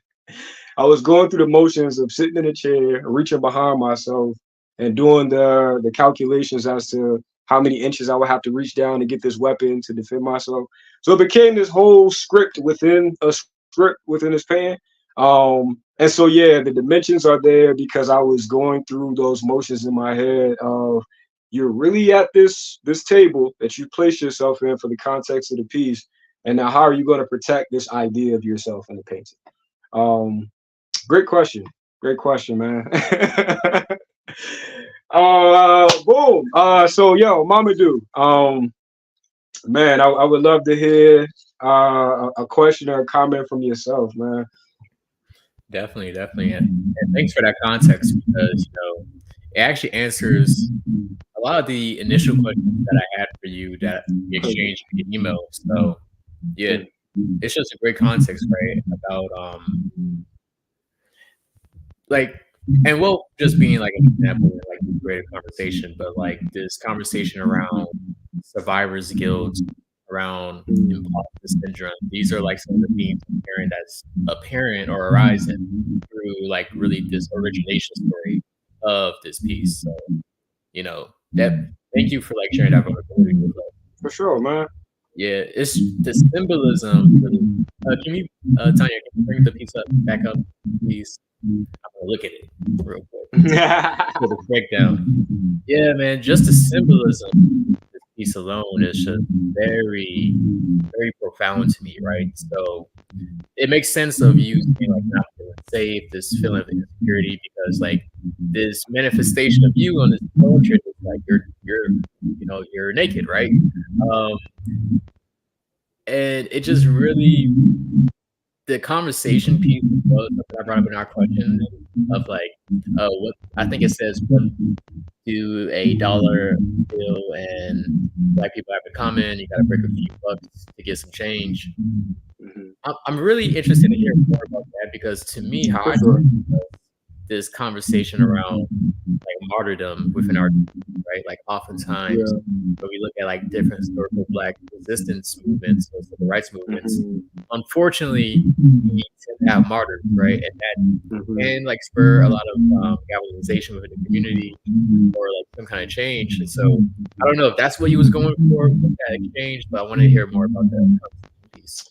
I was going through the motions of sitting in a chair, reaching behind myself, and doing the calculations as to how many inches I would have to reach down to get this weapon to defend myself. So it became this whole script within a script within this pan. And so yeah, the dimensions are there because I was going through those motions in my head of, you're really at this table that you place yourself in for the context of the piece, and now how are you going to protect this idea of yourself in the painting? Um, Great question. Great question, man. Boom. So yo, Mamadou. Man, I would love to hear a question or a comment from yourself, man. Definitely, definitely. And thanks for that context because, it actually answers a lot of the initial questions that I had for you that we exchanged via email. So, yeah, it's just a great context, right? About, like, and well, just being like an example, like a greater conversation, but like this conversation around survivor's guilt, around imposter syndrome. These are like some of the themes that's apparent or arising through like really this origination story of this piece. So, that thank you for like sharing that vulnerability with us. For sure, man. Yeah, it's the symbolism. Really. Can you, Tanya, can you bring the piece up back up, please? I'm gonna look at it real quick for the breakdown. Yeah, man, just the symbolism of this piece alone is just very, very profound to me, right? So it makes sense of you being like not feeling safe, this feeling of insecurity, because like this manifestation of you on this portrait is like you're naked, right? And it just really, the conversation piece was something I brought up in our question of like, what I think it says, what do a dollar bill and black people have in common? You got to break a few bucks to get some change. I'm really interested to hear more about that, because to me, how I do this conversation around like martyrdom within our community, right? Like oftentimes when we look at like different historical black resistance movements or civil rights movements, unfortunately we tend to have martyrs, right? And that can like spur a lot of galvanization within the community or like some kind of change. And so I don't know if that's what you was going for with that exchange, but I want to hear more about that piece.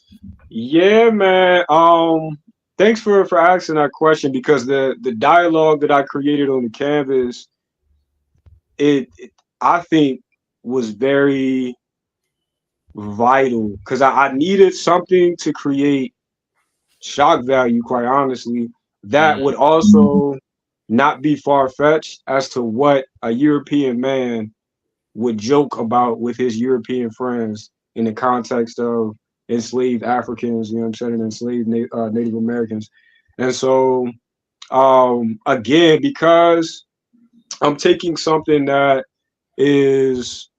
Yeah, man. Thanks for asking that question, because the dialogue that I created on the canvas, it I think was very vital, because I needed something to create shock value, quite honestly, that would also not be far-fetched as to what a European man would joke about with his European friends in the context of enslaved Africans, you know what I'm saying, and enslaved Native Americans. And so, again, because I'm taking something that is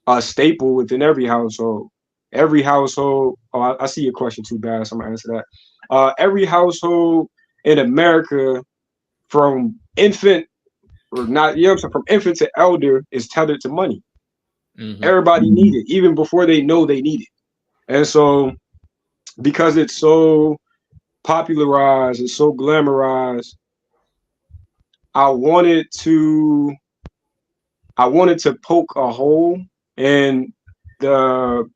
a staple within every household. Every household, I see your question too, bad, so I'm gonna answer that. Every household in America, from infant or not, you know what I'm saying, from infant to elder, is tethered to money. Everybody need it, even before they know they need it. And so, because it's so popularized, it's so glamorized, I wanted to poke a hole in the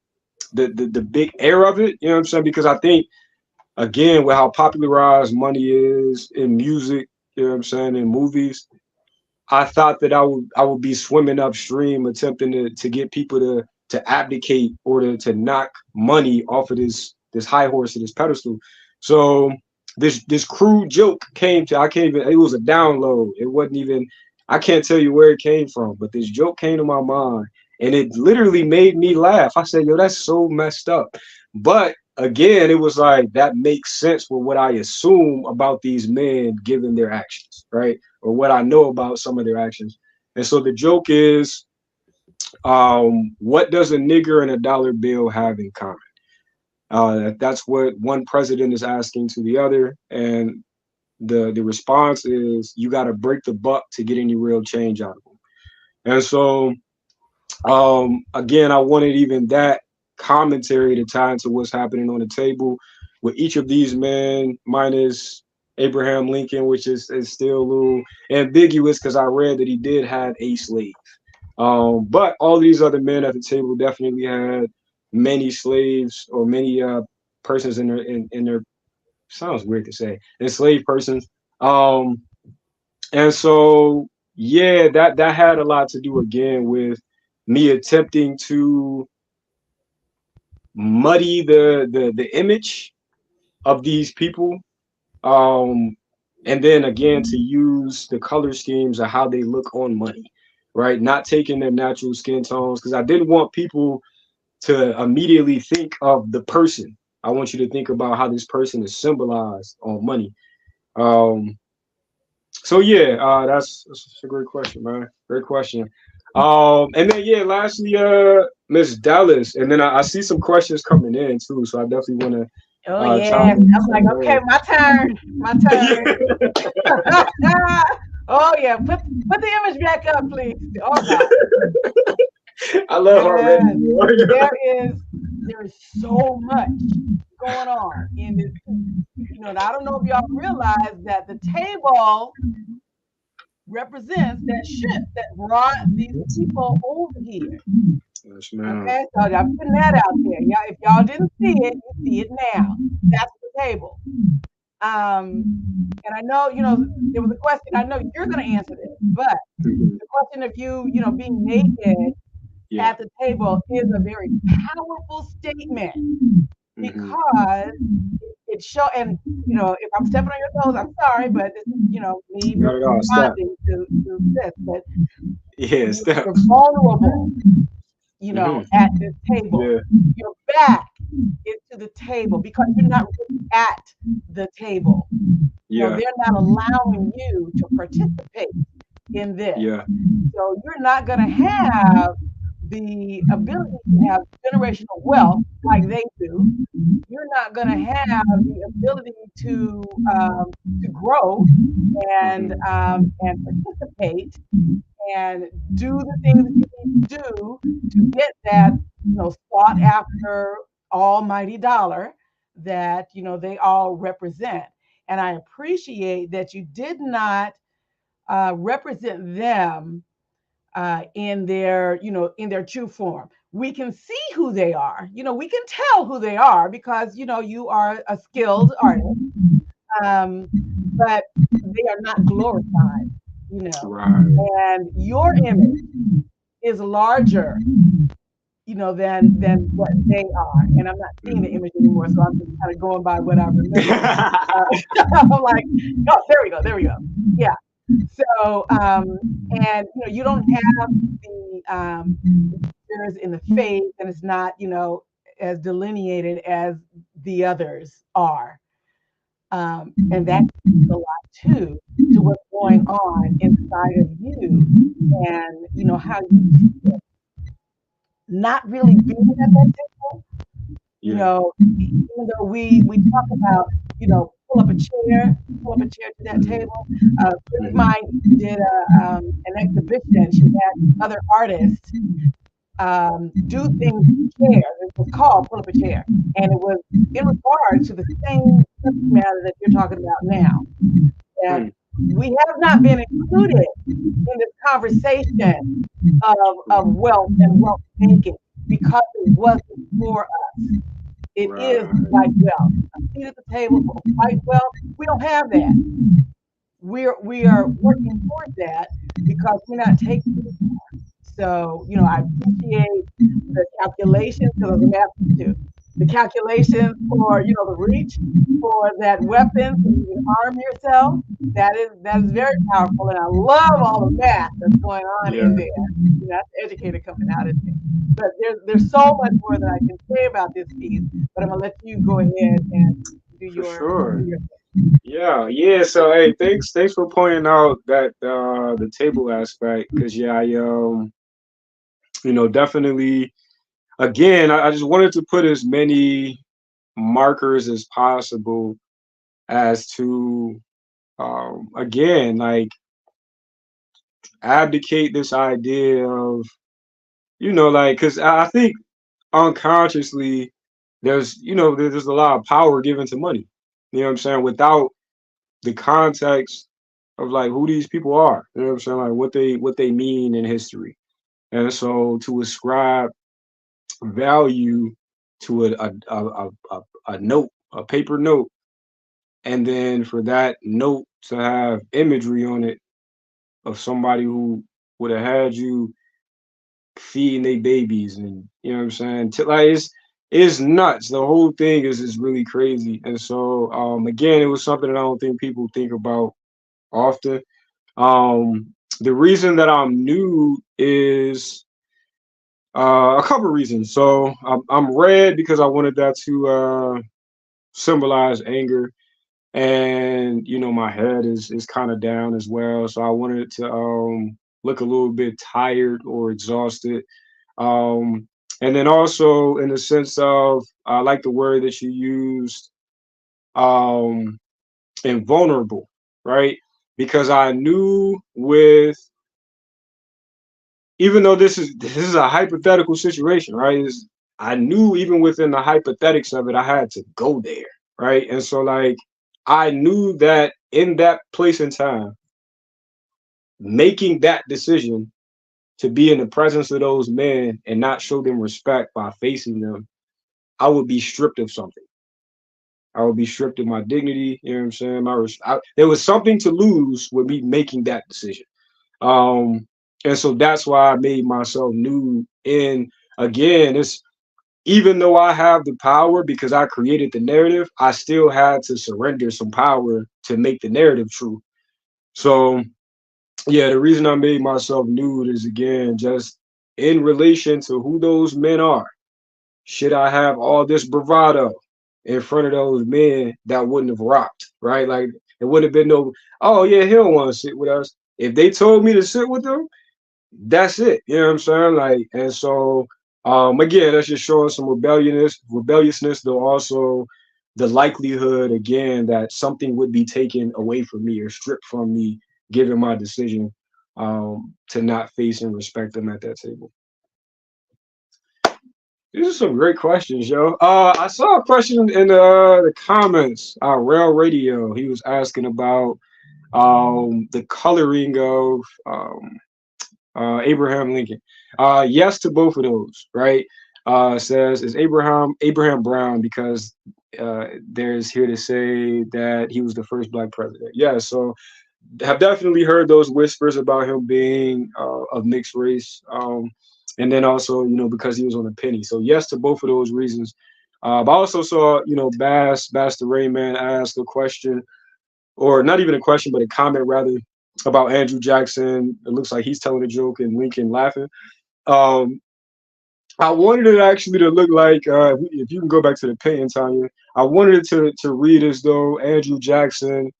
big air of it, you know what I'm saying? Because I think, again, with how popularized money is in music, you know what I'm saying, in movies, I thought that I would be swimming upstream, attempting to get people to abdicate or to knock money off of this high horse of this pedestal. So this crude joke came to, I can't even, it was a download. It wasn't even, I can't tell you where it came from, but this joke came to my mind and it literally made me laugh. I said, yo, that's so messed up. But again, it was like, that makes sense with what I assume about these men given their actions, right? Or what I know about some of their actions. And so the joke is, what does a nigger and a dollar bill have in common? That's what one president is asking to the other. And the response is, you got to break the buck to get any real change out of them. And so, again, I wanted even that commentary to tie into what's happening on the table with each of these men, minus Abraham Lincoln, which is still a little ambiguous because I read that he did have a slave. But all these other men at the table definitely had many slaves, or many persons in their, sounds weird to say, enslaved persons. And so, yeah, that had a lot to do, again, with me attempting to muddy the image of these people, and then again to use the color schemes of how they look on money, right? Not taking their natural skin tones, because I didn't want people to immediately think of the person. I want you to think about how this person is symbolized on money. So yeah, that's a great question, man. Great question. And then yeah, lastly, Miss Dallas, and then I see some questions coming in too, so I definitely want to. Oh yeah, I'm like, okay, my turn, my turn. Oh yeah, put the image back up, please. Oh God. I love her already. There is so much going on in this. You know, I don't know if y'all realize that the table represents that ship that brought these people over here. Yes, ma'am. Okay, so I'm putting that out there. Yeah, if y'all didn't see it, you see it now. That's the table. And I know, you know, there was a question. I know you're going to answer this, but the question of you know, being naked at the table is a very powerful statement, because it show, and you know, if I'm stepping on your toes, I'm sorry, but this is, you know, me responding to this, but yes, you're vulnerable, you know, at this table. Your back into the table because you're not really at the table. Yeah. They're not allowing you to participate in this. Yeah. So you're not going to have the ability to have generational wealth like they do. You're not going to have the ability to grow and participate and do the things that you need to do to get that sought after almighty dollar that they all represent. And I appreciate that you did not represent them in their in their true form. We can see who they are. We can tell who they are because you are a skilled artist, but they are not glorified. Right. And your image is larger than what they are. And I'm not seeing the image anymore, so I'm just kind of going by what I remember. I'm like, oh, there we go. Yeah. So, and you don't have the features in the face, and it's not as delineated as the others are. And that speaks a lot too to what's going on inside of you, and how you feel not really being at that table. Even though we talk about, pull up a chair to that table. A friend of mine did an exhibition. She had other artists do things with chairs. It was called Pull Up a Chair. And it was in regard to the same subject matter that you're talking about now. And we have not been included in this conversation of wealth and wealth making because it wasn't for us. It is white wealth. A seat at the table for white wealth. We don't have that. We are working towards that because we're not taking it anymore. So, I appreciate the calculations, because I'm asking you to, the calculations for, the reach for that weapon so you can arm yourself. That is very powerful. And I love all the math that's going on in there. That's the educator coming out of it. But there's so much more that I can say about this piece, but I'm gonna let you go ahead and do Sure. your Yeah. So hey, thanks for pointing out that the table aspect, because definitely, again, I just wanted to put as many markers as possible as to again, like, abdicate this idea of, like, because I think unconsciously there's a lot of power given to money. You know what I'm saying? Without the context of like who these people are. You know what I'm saying? Like what they mean in history. And so to ascribe value to a note, a paper note, and then for that note to have imagery on it of somebody who would have had you feeding their babies, and you know what I'm saying? Like it's nuts. The whole thing is really crazy. And so again, it was something that I don't think people think about often. The reason that I'm new is a couple reasons. So I'm red because I wanted that to symbolize anger, and my head is kind of down as well. So I wanted it to look a little bit tired or exhausted. Um, and then also in the sense of, I like the word that you used, um, invulnerable, right? Because I knew with, even though this is a hypothetical situation, right? I knew even within the hypothetics of it, I had to go there, right? And so like I knew that in that place and time, making that decision to be in the presence of those men and not show them respect by facing them, I would be stripped of something. I would be stripped of my dignity. You know what I'm saying? There was something to lose with me making that decision. And so that's why I made myself nude. And again, it's, even though I have the power because I created the narrative, I still had to surrender some power to make the narrative true. So yeah, the reason I made myself nude is, again, just in relation to who those men are. should I have all this bravado in front of those men that wouldn't have rocked, right? Like it wouldn't have been no, oh yeah, he don't want to sit with us. If they told me to sit with them, that's it. You know what I'm saying? Like, and so again, that's just showing some rebelliousness, though also the likelihood again that something would be taken away from me or stripped from me given my decision to not face and respect them at that table. These are some great questions, yo. I saw a question in the comments. Rail Radio, he was asking about the coloring of Abraham Lincoln. Yes to both of those, right? Says is Abraham Brown because there's here to say that he was the first black president. Yeah, so have definitely heard those whispers about him being of mixed race. And then also, because he was on a penny. So yes to both of those reasons. But I also saw, Bass the Rayman ask a question, or not even a question, but a comment rather, about Andrew Jackson. It looks like he's telling a joke and Lincoln laughing. I wanted it actually to look like, if you can go back to the painting, Tanya, I wanted it to read as though Andrew Jackson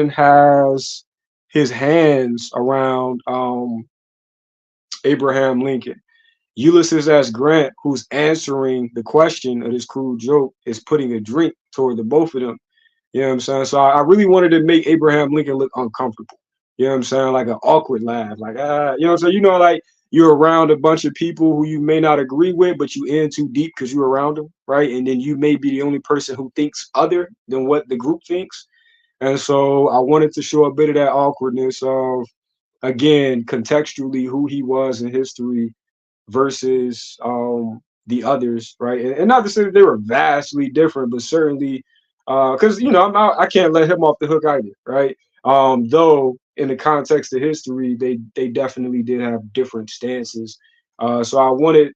has his hands around Abraham Lincoln. Ulysses S. Grant, who's answering the question of this crude joke, is putting a drink toward the both of them. You know what I'm saying? So I really wanted to make Abraham Lincoln look uncomfortable. You know what I'm saying? Like an awkward laugh. Like, you know what I'm saying? Like you're around a bunch of people who you may not agree with, but you in too deep because you're around them, right? And then you may be the only person who thinks other than what the group thinks. And so I wanted to show a bit of that awkwardness of, again, contextually who he was in history versus the others, right? And not to say that they were vastly different, but certainly because I can't let him off the hook either, right? Though in the context of history, they definitely did have different stances. So I wanted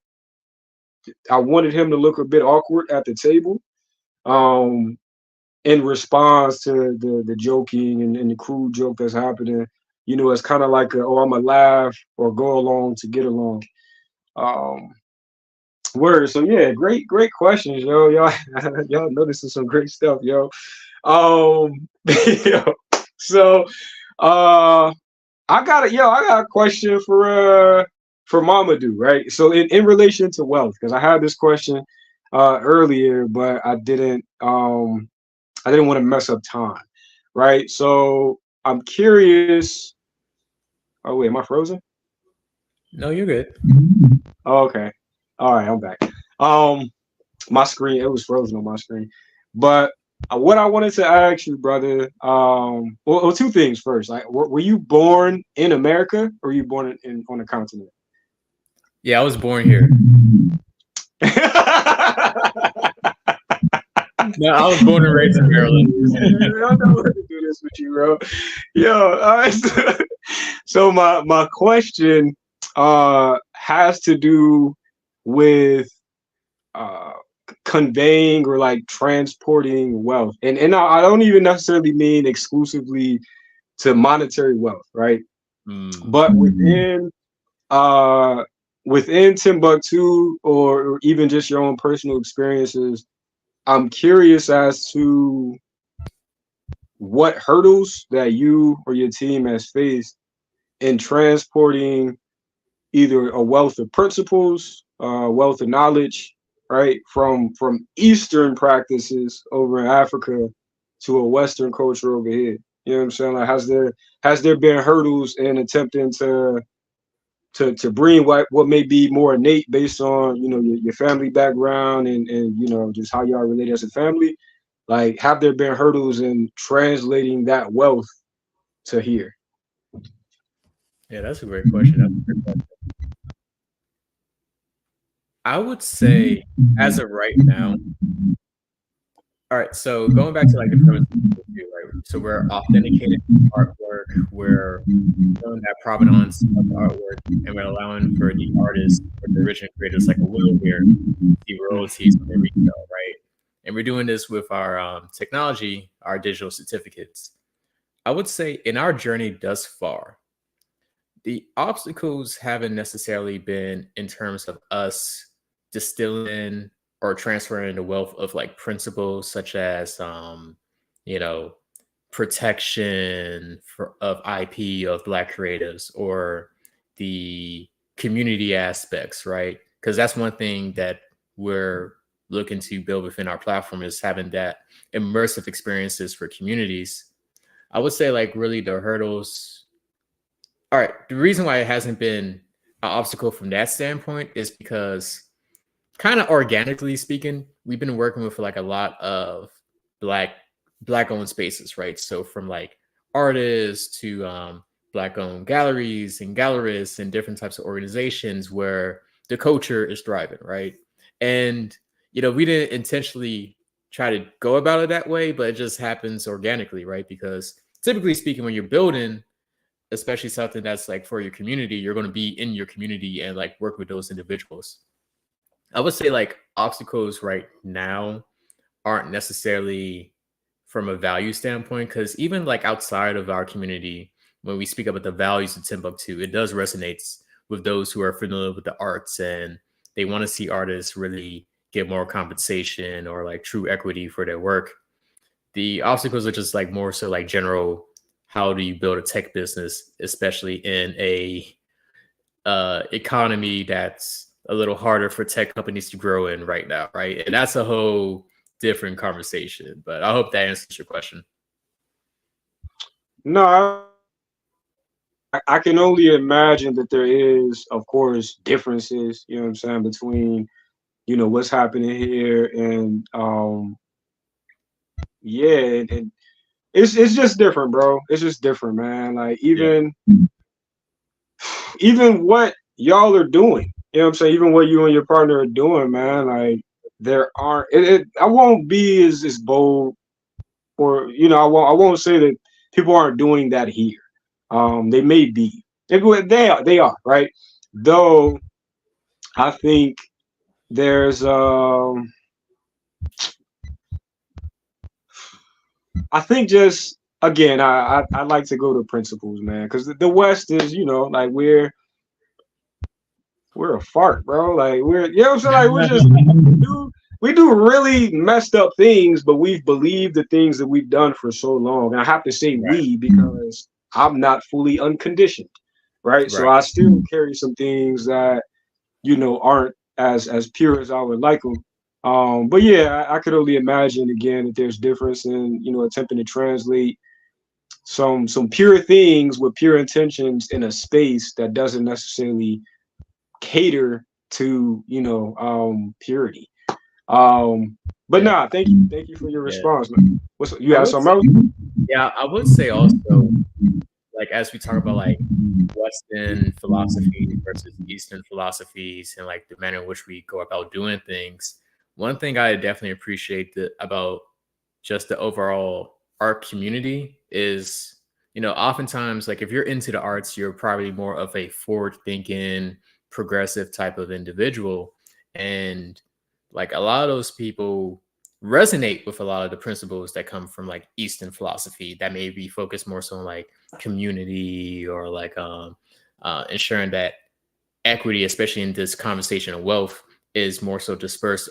him to look a bit awkward at the table, in response to the joking and the crude joke that's happening. It's kind of like I'm a laugh or go along to get along. Word. So yeah, great questions, yo. Y'all noticing some great stuff, yo. Yo, so I got a question for Mamadou, right? So in relation to wealth, because I had this question earlier, but I didn't want to mess up time, right? So I'm curious. Oh wait, am I frozen? No, you're good. Oh, okay. All right, I'm back. My screen, it was frozen on my screen. But what I wanted to ask you, brother, well, two things first. Like, were you born in America or were you born on a continent? Yeah, I was born here. No, I was born and raised in Maryland. I don't want to do this with you, bro. Yo, all right. So my question has to do with conveying or like transporting wealth, and I don't even necessarily mean exclusively to monetary wealth, right? But within Timbuktu, or even just your own personal experiences, I'm curious as to what hurdles that you or your team has faced in transporting either a wealth of principles, wealth of knowledge, right, from Eastern practices over in Africa to a Western culture over here. You know what I'm saying? Like, has there been hurdles in attempting to bring what may be more innate based on your family background and just how y'all relate as a family? Like, have there been hurdles in translating that wealth to here? Yeah, that's a great question. I would say, as of right now, all right, so going back to like the premise, right? So we're authenticating artwork, we're showing that provenance of the artwork, and we're allowing for the artists or the original creators, like a will here, the royalties when they resell, right? And we're doing this with our technology, our digital certificates. I would say in our journey thus far, The obstacles haven't necessarily been in terms of us distilling or transferring the wealth of like principles such as you know, protection of IP of Black creatives or the community aspects, right? Because that's one thing that we're looking to build within our platform is having that immersive experiences for communities. I would say like really the hurdles. All right, the reason why it hasn't been an obstacle from that standpoint is because kind of organically speaking, we've been working with like a lot of black owned spaces, right? So from like artists to Black owned galleries and gallerists and different types of organizations where the culture is thriving, right? And you know, we didn't intentionally try to go about it that way, but it just happens organically, right? Because typically speaking, when you're building, especially something that's like for your community, you're going to be in your community and like work with those individuals. I would say like obstacles right now aren't necessarily from a value standpoint, because even like outside of our community, when we speak about the values of Timbuktu, it does resonate with those who are familiar with the arts and they want to see artists really get more compensation or like true equity for their work. The obstacles are just like more so like general, how do you build a tech business, especially in a economy that's a little harder for tech companies to grow in right now, right? And that's a whole different conversation, but I hope that answers your question. No, I can only imagine that there is, of course, differences, you know what I'm saying, between, you know, what's happening here and yeah, and it's just different, bro. It's just different, man. Like even what y'all are doing, you know what I'm saying? Even what you and your partner are doing, man, like there aren't I won't be as bold or you know, I won't say that people aren't doing that here. They may be. They are, right? Though I think there's I think just again I like to go to principles, man, because the West is, you know, like we're a fart, bro. Like we're, you know what I'm saying? Like we're just we do really messed up things, but we've believed the things that we've done for so long. And I have to say we because I'm not fully unconditioned, right? So I still carry some things that, you know, aren't as pure as I would like them. But yeah, I could only imagine again that there's difference in, you know, attempting to translate some pure things with pure intentions in a space that doesn't necessarily cater to, you know, purity. But nah, thank you for your response, man. You have something else? Yeah, I would say also, like as we talk about like Western philosophy versus Eastern philosophies and like the manner in which we go about doing things, one thing I definitely appreciate about just the overall art community is, you know, oftentimes like if you're into the arts, you're probably more of a forward-thinking, progressive type of individual, and like a lot of those people resonate with a lot of the principles that come from like Eastern philosophy that may be focused more so on like community or like ensuring that equity, especially in this conversation of wealth, is more so dispersed.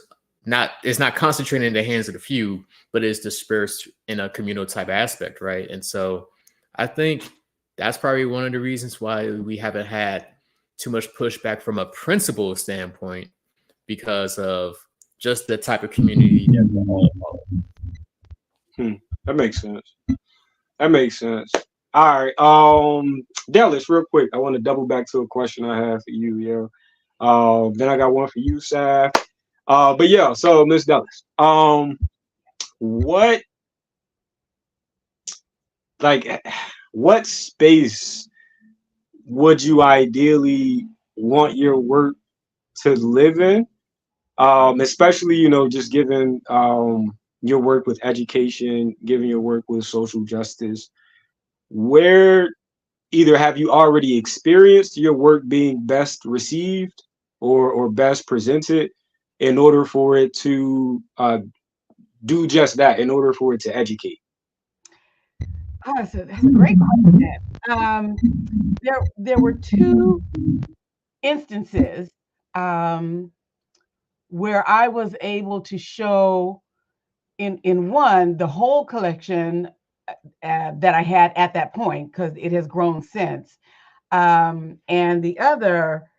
It's not concentrated in the hands of the few, but is dispersed in a communal type aspect, right? And so I think that's probably one of the reasons why we haven't had too much pushback from a principle standpoint, because of just the type of community that we're all about. That makes sense. That makes sense. All right. Dallas, real quick, I want to double back to a question I have for you, yo. Then I got one for you, Saf. But yeah, so Miss Dallas, what space would you ideally want your work to live in? Especially, you know, just given your work with education, given your work with social justice, where either have you already experienced your work being best received or best presented in order for it to do just that, in order for it to educate? Oh, that's a great question. There were two instances where I was able to show in one the whole collection that I had at that point, because it has grown since, and the other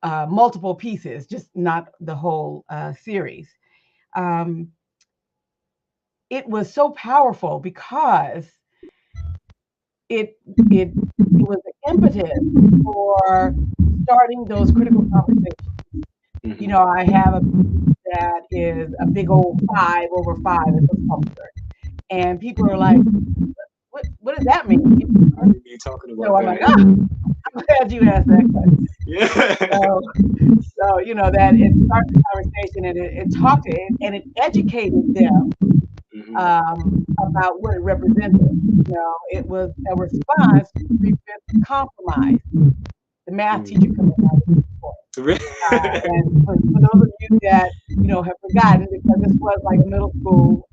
multiple pieces, just not the whole series. Um, it was so powerful because it was the impetus for starting those critical conversations. You know, I have a piece that is a big old 5/5. It's a sculpture, and people are like, "What does that mean?" I didn't be talking about So I'm like, "Ah, I'm glad you asked that question." Yeah. So you know that it started the conversation, and it talked to it, and it educated them about what it represented. You know, it was a response to prevent compromise. The math teacher coming out of the course. And for those of you that you know have forgotten, because this was like a middle school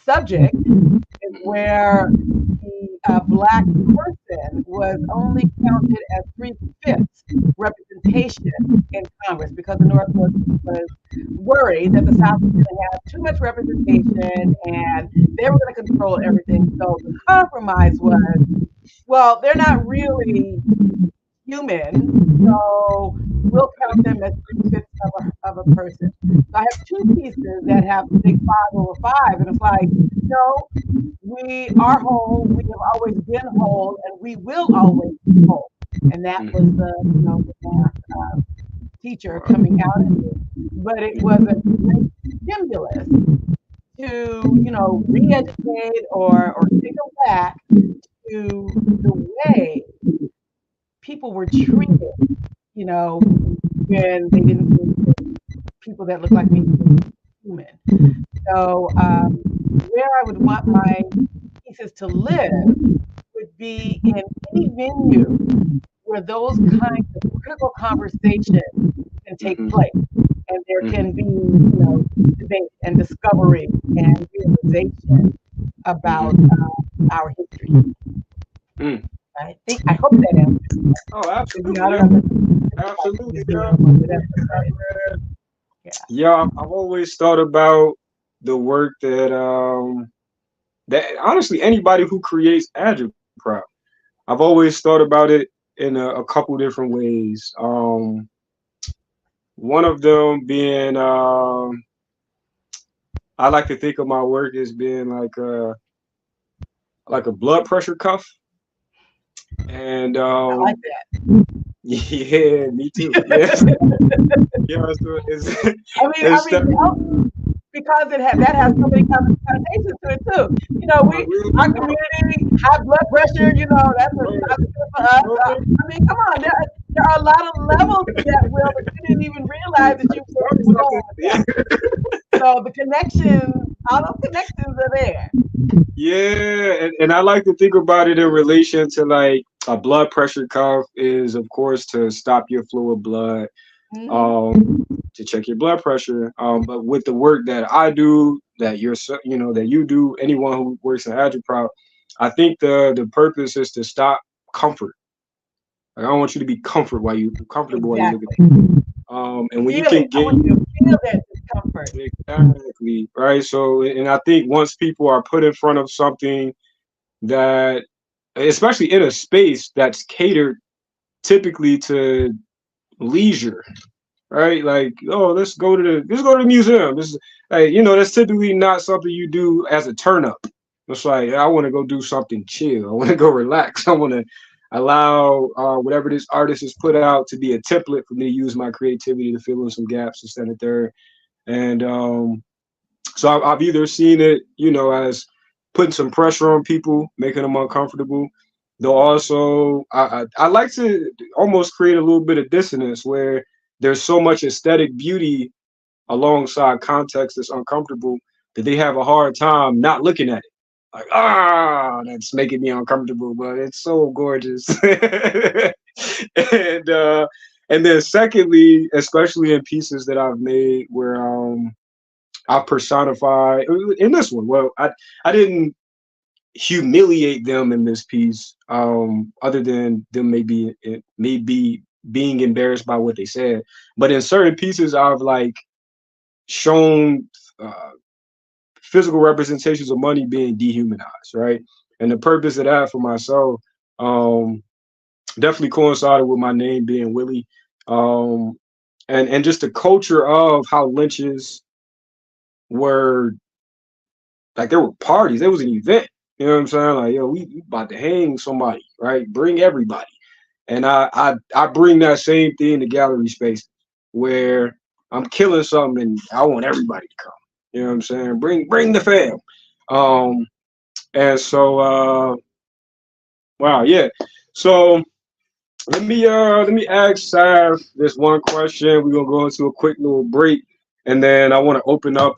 subject, is where the black person was only counted as 3/5 representation in Congress, because the North was worried that the South was going to have too much representation and they were going to control everything. So the compromise was, well, they're not really human, so we'll count them as 3/5 of a person. So I have two pieces that have a big 5/5, and it's like, no, we are whole. We have always been whole, and we will always be whole. And that was the math teacher coming out of it. But it was a great stimulus to re-educate or take them back to the way people were treated, when they didn't think people that look like me were human. So where I would want my pieces to live would be in any venue where those kinds of critical conversations can take place, and there can be, debate and discovery and realization about our history. I hope that answers. Oh, absolutely. Absolutely. Yeah, I've always thought about the work that honestly anybody who creates agitprop. I've always thought about it in a couple different ways. One of them being I like to think of my work as being like a blood pressure cuff. And I like that. Yeah, me too. Yes. Yeah, so because that has so many connotations to it too. Our community, high blood pressure, that's a good for us. Come on, there are a lot of levels to that, Will, but you didn't even realize that you were going with that. So the connections, all those connections are there. Yeah, and I like to think about it in relation to like a blood pressure cuff is, of course, to stop your flow of blood, to check your blood pressure. But with the work that I do, that that you do, anyone who works in agitprop, I think the purpose is to stop comfort. Like, I don't want you to be comfortable while you look at it. And when you can get, I want you to feel that discomfort. Exactly, right? So, and I think once people are put in front of something that, especially in a space that's catered typically to leisure, right? Like, oh, let's go to the museum. This is like, that's typically not something you do as a turn up. It's like, I want to go do something chill. I want to go relax. I want to allow whatever this artist has put out to be a template for me to use my creativity to fill in some gaps instead of third. And so I've either seen it, as putting some pressure on people, making them uncomfortable. Though also, I like to almost create a little bit of dissonance where there's so much aesthetic beauty alongside context that's uncomfortable that they have a hard time not looking at it. Like, that's making me uncomfortable, but it's so gorgeous. And then secondly, especially in pieces that I've made where I personify in this one. Well, I didn't humiliate them in this piece, other than them maybe being embarrassed by what they said. But in certain pieces, I've like shown physical representations of money being dehumanized, right? And the purpose of that for myself, definitely coincided with my name being Willie, and just the culture of how lynches were, like, there were parties, there was an event. You know what I'm saying? Like, yo, we about to hang somebody, right? Bring everybody. And I bring that same thing to gallery space where I'm killing something and I want everybody to come. You know what I'm saying? Bring the fam. And so wow, yeah. So let me ask Sav this one question. We're gonna go into a quick little break, and then I want to open up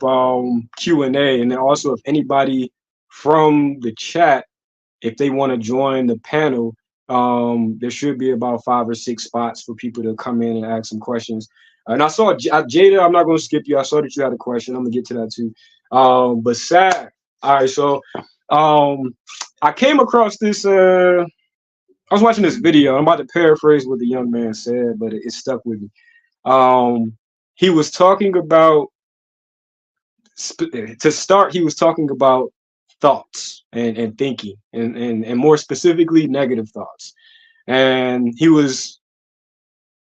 Q&A, and then also if anybody from the chat, if they want to join the panel, there should be about 5 or 6 spots for people to come in and ask some questions. And I saw Jada. I'm not going to skip you. I saw that you had a question. I'm gonna get to that too. But Sav, all right. So I came across this. I was watching this video. I'm about to paraphrase what the young man said, but it stuck with me. He was talking about, to start, he was talking about thoughts and thinking, and more specifically, negative thoughts. And he was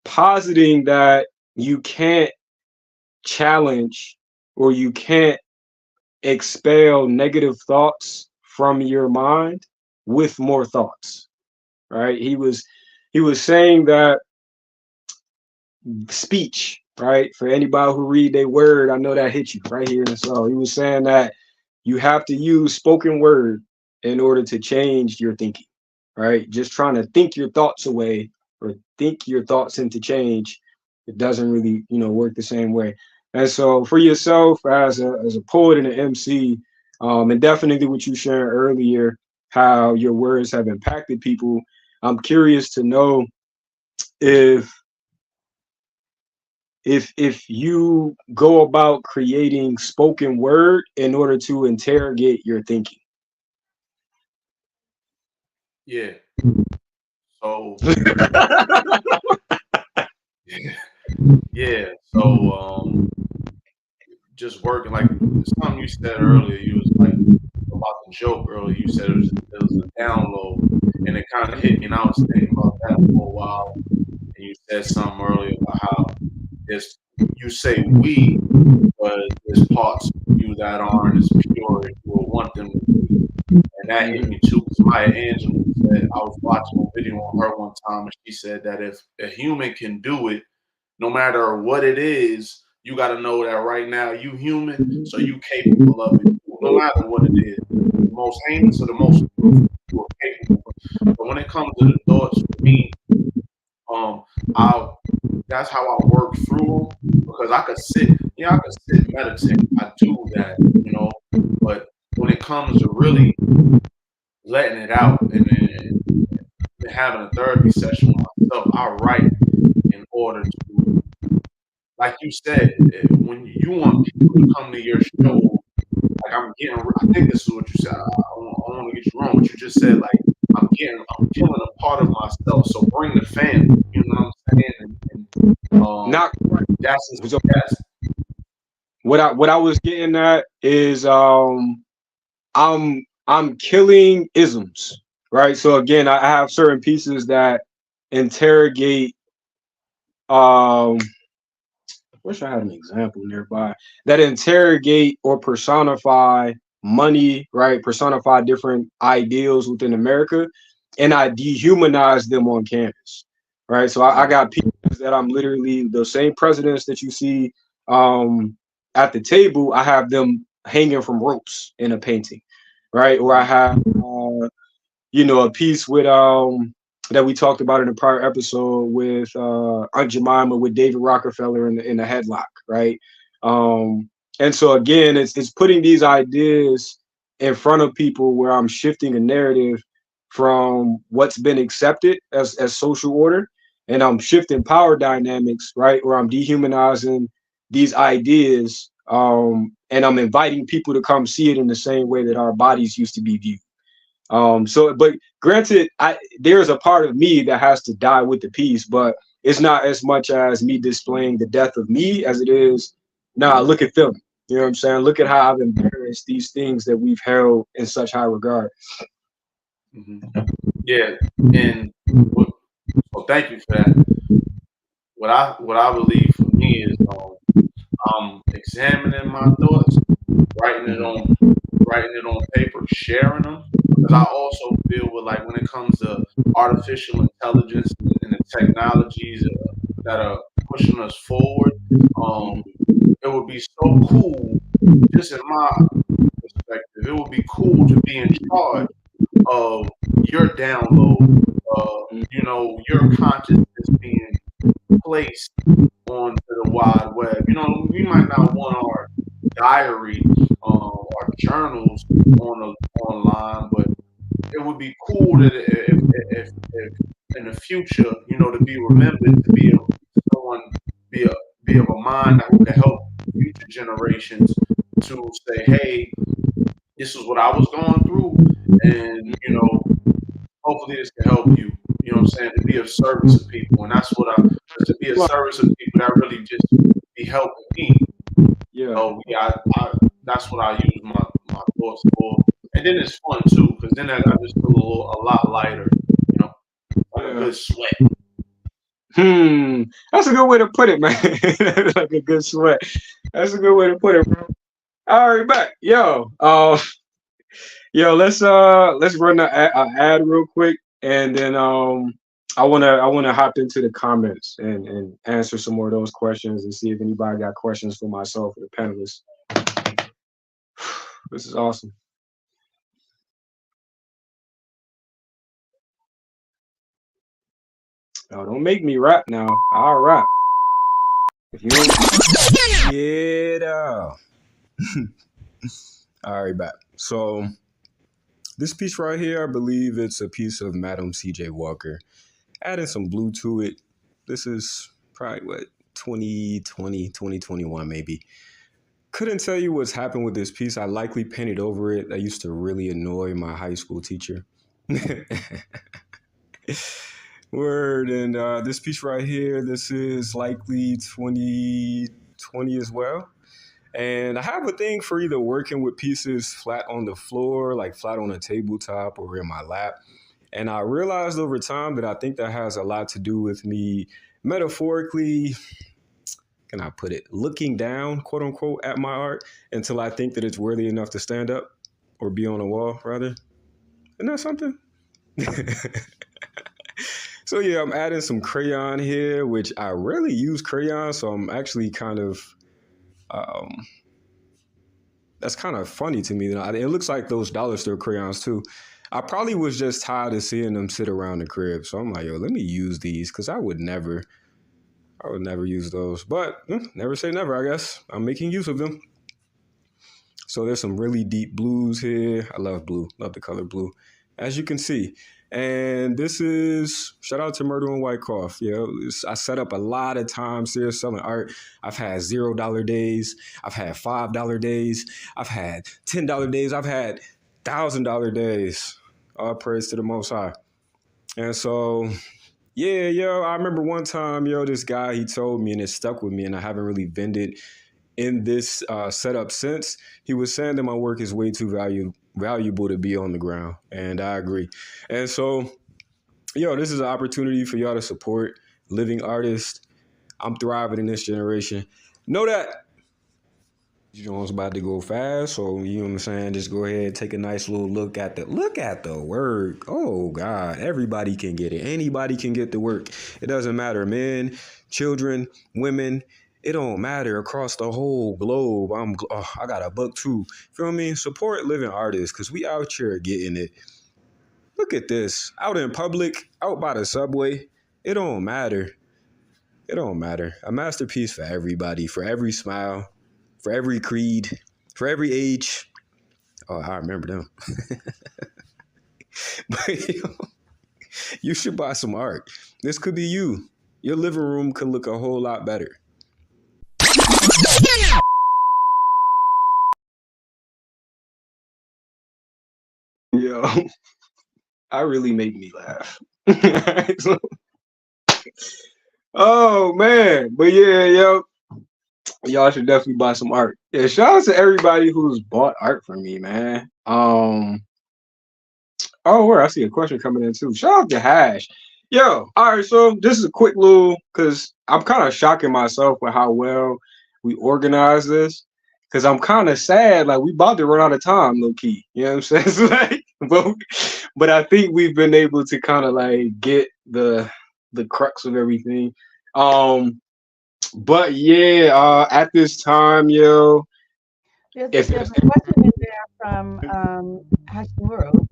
positing that you can't challenge or you can't expel negative thoughts from your mind with more thoughts, right? He was saying that speech, right? For anybody who read their word, I know that hit you right here in the soul. He was saying that you have to use spoken word in order to change your thinking, right? Just trying to think your thoughts away or think your thoughts into change, it doesn't really, work the same way. And so for yourself as a poet and an MC, and definitely what you shared earlier, how your words have impacted people, I'm curious to know if you go about creating spoken word in order to interrogate your thinking. Yeah. So yeah. So just working, like something you said earlier, you was like about the joke earlier. You said it was a download, and it kind of hit me, and I was thinking about that for a while. And you said something earlier about how you say we, but there's parts of you that aren't as pure as you would want them to be. And that hit me too. Maya Angelou said, I was watching a video on her one time, and she said that if a human can do it, no matter what it is, you got to know that right now you human, so you capable of it, no matter what it is. The most heinous or the most brutal, you are capable. But when it comes to the thoughts, for me, that's how I work through them, because I could sit meditate. I do that, but when it comes to really letting it out and having a therapy session with myself, I write in order to, like you said, when you want people to come to your show, like I think this is what you said. I don't want to get you wrong, but you just said, like, I'm killing a part of myself. So bring the family, you know what I'm saying? Not that's what I was getting at is I'm killing isms, right? So again, I have certain pieces that interrogate. Wish I had an example nearby that interrogate or personify money, right? Personify different ideals within America, and I dehumanize them on canvas, right? So I got people that I'm literally the same presidents that you see at the table. I have them hanging from ropes in a painting, right? Or I have a piece with that we talked about in a prior episode with Aunt Jemima with David Rockefeller in the headlock, right? And so again, it's putting these ideas in front of people where I'm shifting a narrative from what's been accepted as social order, and I'm shifting power dynamics, right? Where I'm dehumanizing these ideas, and I'm inviting people to come see it in the same way that our bodies used to be viewed. But granted, there's a part of me that has to die with the piece, but it's not as much as me displaying the death of me as it is. Nah, look at Philly. You know what I'm saying? Look at how I've embarrassed these things that we've held in such high regard. Mm-hmm. Yeah, and well, thank you for that. What I believe for me is I'm examining my thoughts, writing it on paper, sharing them. Because I also feel with like when it comes to artificial intelligence and the technologies that are pushing us forward, it would be so cool. Just in my perspective, it would be cool to be in charge of your download, your consciousness being placed onto the wide web. We might not want our diary, our journals online, but it would be cool that if in the future, to be remembered, to be someone, be a be of a mind that could help future generations to say, hey, this is what I was going through, and hopefully this can help you. You know what I'm saying? To be of service to people, and that's what to be of service to people that really just be helping me. Yeah. So yeah, that's what I use my thoughts for, and then it's fun too, because then I just feel a lot lighter, like a good sweat. That's a good way to put it, man. Like a good sweat. That's a good way to put it, bro. All right, back, let's run an ad real quick, and then I wanna hop into the comments and answer some more of those questions and see if anybody got questions for myself or the panelists. This is awesome. Oh, don't make me rap now. I'll rap. If you don't get out. All right, back. So this piece right here, I believe it's a piece of Madam C.J. Walker. Adding some blue to it. This is probably 2020, 2021 maybe. Couldn't tell you what's happened with this piece. I likely painted over it. That used to really annoy my high school teacher. Word. And this piece right here, this is likely 2020 as well. And I have a thing for either working with pieces flat on the floor, like flat on a tabletop or in my lap. And I realized over time that I think that has a lot to do with me metaphorically, can I put it, looking down, quote unquote, at my art until I think that it's worthy enough to stand up or be on a wall, rather. Isn't that something? So yeah, I'm adding some crayon here, which I rarely use crayon. So I'm actually kind of, that's kind of funny to me. It looks like those dollar store crayons too. I probably was just tired of seeing them sit around the crib. So I'm like, let me use these because I would never use those. But never say never, I guess. I'm making use of them. So there's some really deep blues here. I love blue. Love the color blue, as you can see. And this is, shout out to Murder and Wyckoff. I set up a lot of times here selling art. I've had $0 days. I've had $5 days. I've had $10 days. I've had $1,000 days. All praise to the Most High. And so, I remember one time, this guy, he told me, and it stuck with me, and I haven't really vended in this setup since. He was saying that my work is way too valuable to be on the ground, and I agree. And so, this is an opportunity for y'all to support living artists. I'm thriving in this generation. Know that it's about to go fast, so you know what I'm saying. Just go ahead, take a nice little look at the work. Oh God, everybody can get it. Anybody can get the work. It doesn't matter, men, children, women. It don't matter, across the whole globe. I got a book too. Feel me? Support living artists, because we out here getting it. Look at this. Out in public, out by the subway. It don't matter. It don't matter. A masterpiece for everybody, for every smile, for every creed, for every age. Oh, I remember them. But you should buy some art. This could be you. Your living room could look a whole lot better. Yo, I really make me laugh. So, oh man, but yeah, yo, y'all should definitely buy some art. Yeah, shout out to everybody who's bought art from me, man. Oh, where I see a question coming in too. Shout out to Hash. Yo, all right, so this is a quick little because I'm kind of shocking myself with how well we organize this. Cause I'm kind of sad, like we about to run out of time, low key. You know what I'm saying? So, like, but I think we've been able to kind of like get the crux of everything. Um, but yeah, at this time, yo, if There's a question in there from Hashimuro.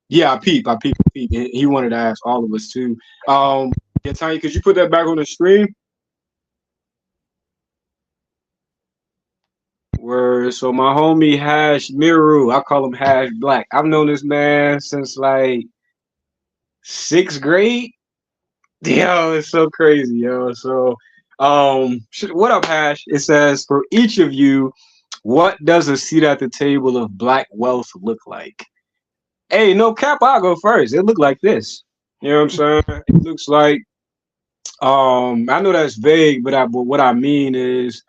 yeah, I peep. He wanted to ask all of us too. Yeah, Tanya, could you put that back on the screen? Where so my homie Hash Miru, I call him Hash Black. I've known this man since like sixth grade. Yo, it's so crazy, yo. So, what up, Hash? It says for each of you, what does a seat at the table of black wealth look like? Hey, no cap, I'll go first. It looked like this. You know what I'm saying? It looks like I know that's vague, but what I mean is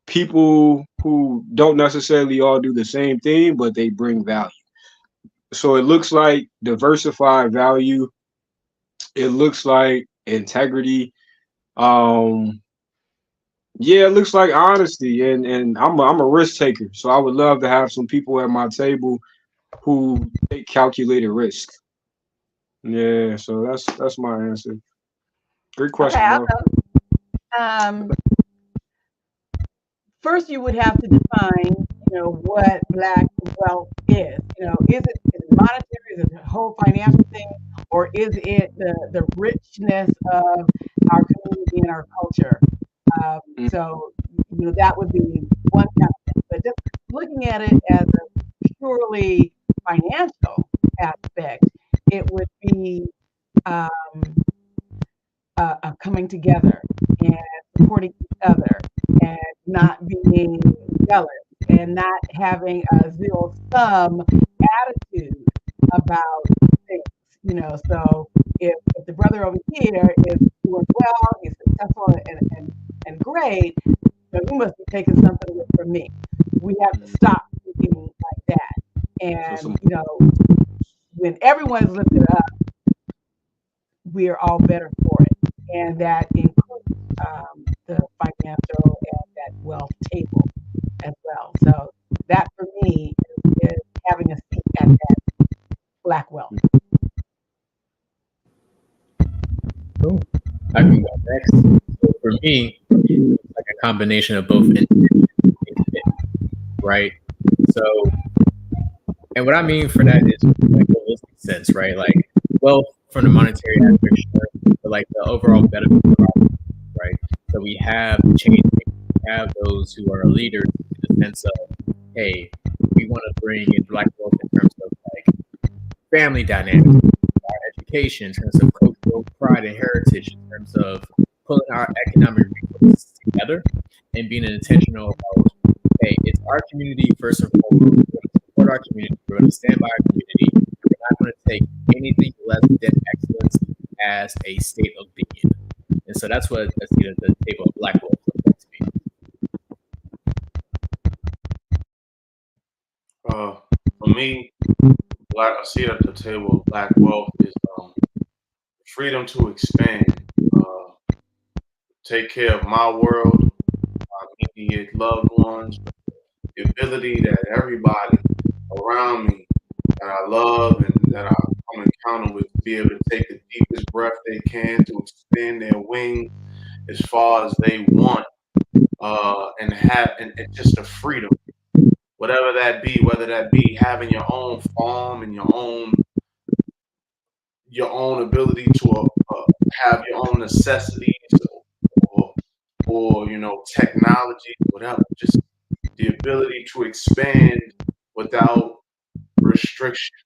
people who don't necessarily all do the same thing, but they bring value. So it looks like diversified value. It looks like integrity. Um, yeah, it looks like honesty, and I'm a risk taker. So I would love to have some people at my table who take calculated risk. Yeah, so that's my answer. Great Okay, question, I'll bro. go. First, you would have to define, what black wealth is. Is it monetary? Is it a whole financial thing, or is it the richness of our community and our culture? Mm. So, that would be one kind of thing. But just looking at it as a purely financial aspect, it would be um, a coming together and supporting each other and not being jealous and not having a zero sum attitude about things. So if the brother over here is doing well, he's successful and great, he must be taking something away from me. We have to stop thinking like that. So And, some when everyone is lifted up, we are all better for it. And that includes the financial and that wealth table as well. So that for me is having a seat at that black wealth. Cool. I can go next. So for me, it's like a combination of both intention and commitment, right? So, and what I mean for that is like a holistic sense, right? Like wealth from the monetary aspect, sure, but like the overall benefit of our life, right? So we have change, we have those who are leaders in the sense of, hey, we want to bring in black wealth in terms of like family dynamics, our education, in terms of cultural pride and heritage, in terms of pulling our economic resources together and being intentional about, hey, it's our community first and foremost. We're going to support our community. We're going to stand by our community. We're not going to take anything less than excellence as a state of being. And so that's what a seat at the table of black wealth looks like to me. For me, I see at the table of black wealth is freedom to expand, take care of my world, my immediate loved ones, the ability that everybody around me that I love and that I come encounter with to be able to take the deepest breath they can to expand their wings as far as they want, and have and just the freedom, whatever that be, whether that be having your own farm and your own ability to have your own necessities or technology, whatever, just the ability to expand without restriction,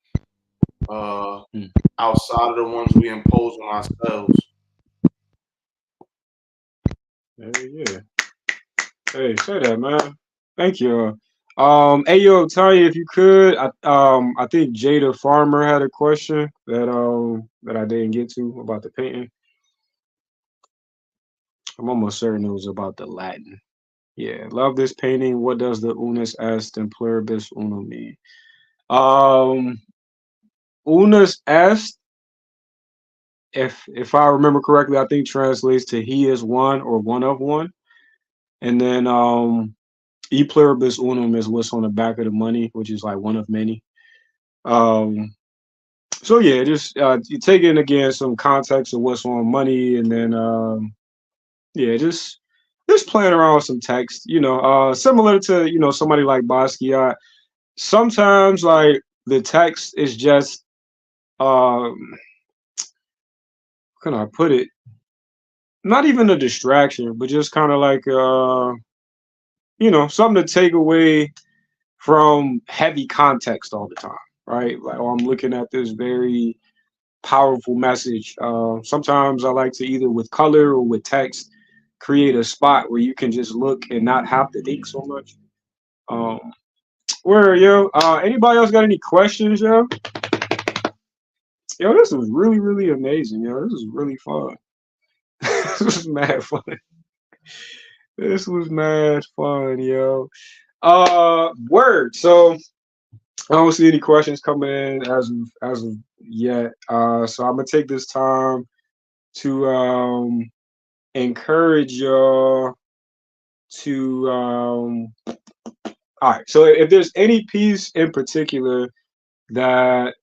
outside of the ones we impose on ourselves. yeah. Hey, say that, man. Thank you. Hey yo, Tanya, if you could, I think Jada Farmer had a question that I didn't get to about the painting. I'm almost certain it was about the Latin. Yeah, love this painting. What does the unus est and pluribus unum mean? Um, unus est, if I remember correctly, I think translates to he is one or one of one. And then e pluribus unum is what's on the back of the money, which is like one of many. Um, so yeah, just you take in again some context of what's on money, and then yeah, just playing around with some text, similar to somebody like Basquiat. Sometimes like the text is just how can I put it? Not even a distraction, but just kind of like something to take away from heavy context all the time, right? Like, oh, I'm looking at this very powerful message. Sometimes I like to either with color or with text create a spot where you can just look and not have to think so much. Um, where yo, anybody else got any questions, yo? Yo, this was really, really amazing, yo. This was really fun. This was mad fun. This was mad fun, yo. Word. So I don't see any questions coming in as of yet. So I'm gonna take this time to encourage y'all to all right. So if there's any piece in particular that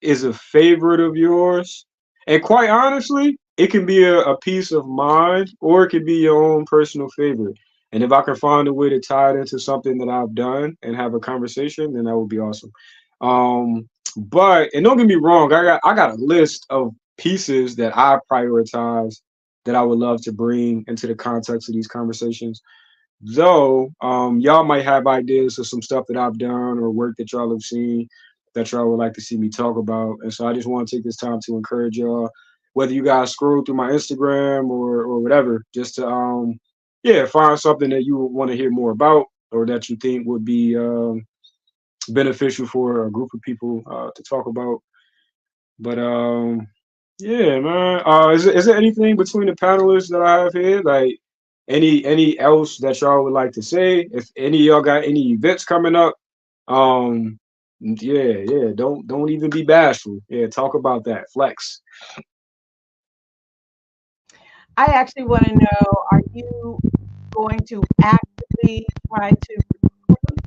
is a favorite of yours, and quite honestly, it can be a piece of mine or it could be your own personal favorite. And if I can find a way to tie it into something that I've done and have a conversation, then that would be awesome. But and don't get me wrong, I got a list of pieces that I prioritize that I would love to bring into the context of these conversations. Though y'all might have ideas of some stuff that I've done or work that y'all have seen that y'all would like to see me talk about. And so I just want to take this time to encourage y'all, whether you guys scroll through my Instagram or whatever, just to yeah, find something that you want to hear more about or that you think would be beneficial for a group of people to talk about. But yeah, man. Is there anything between the panelists that I have here? Like any else that y'all would like to say? If any of y'all got any events coming up, um, yeah. Don't even be bashful. Yeah, talk about that. Flex. I actually want to know, are you going to actively try to recruit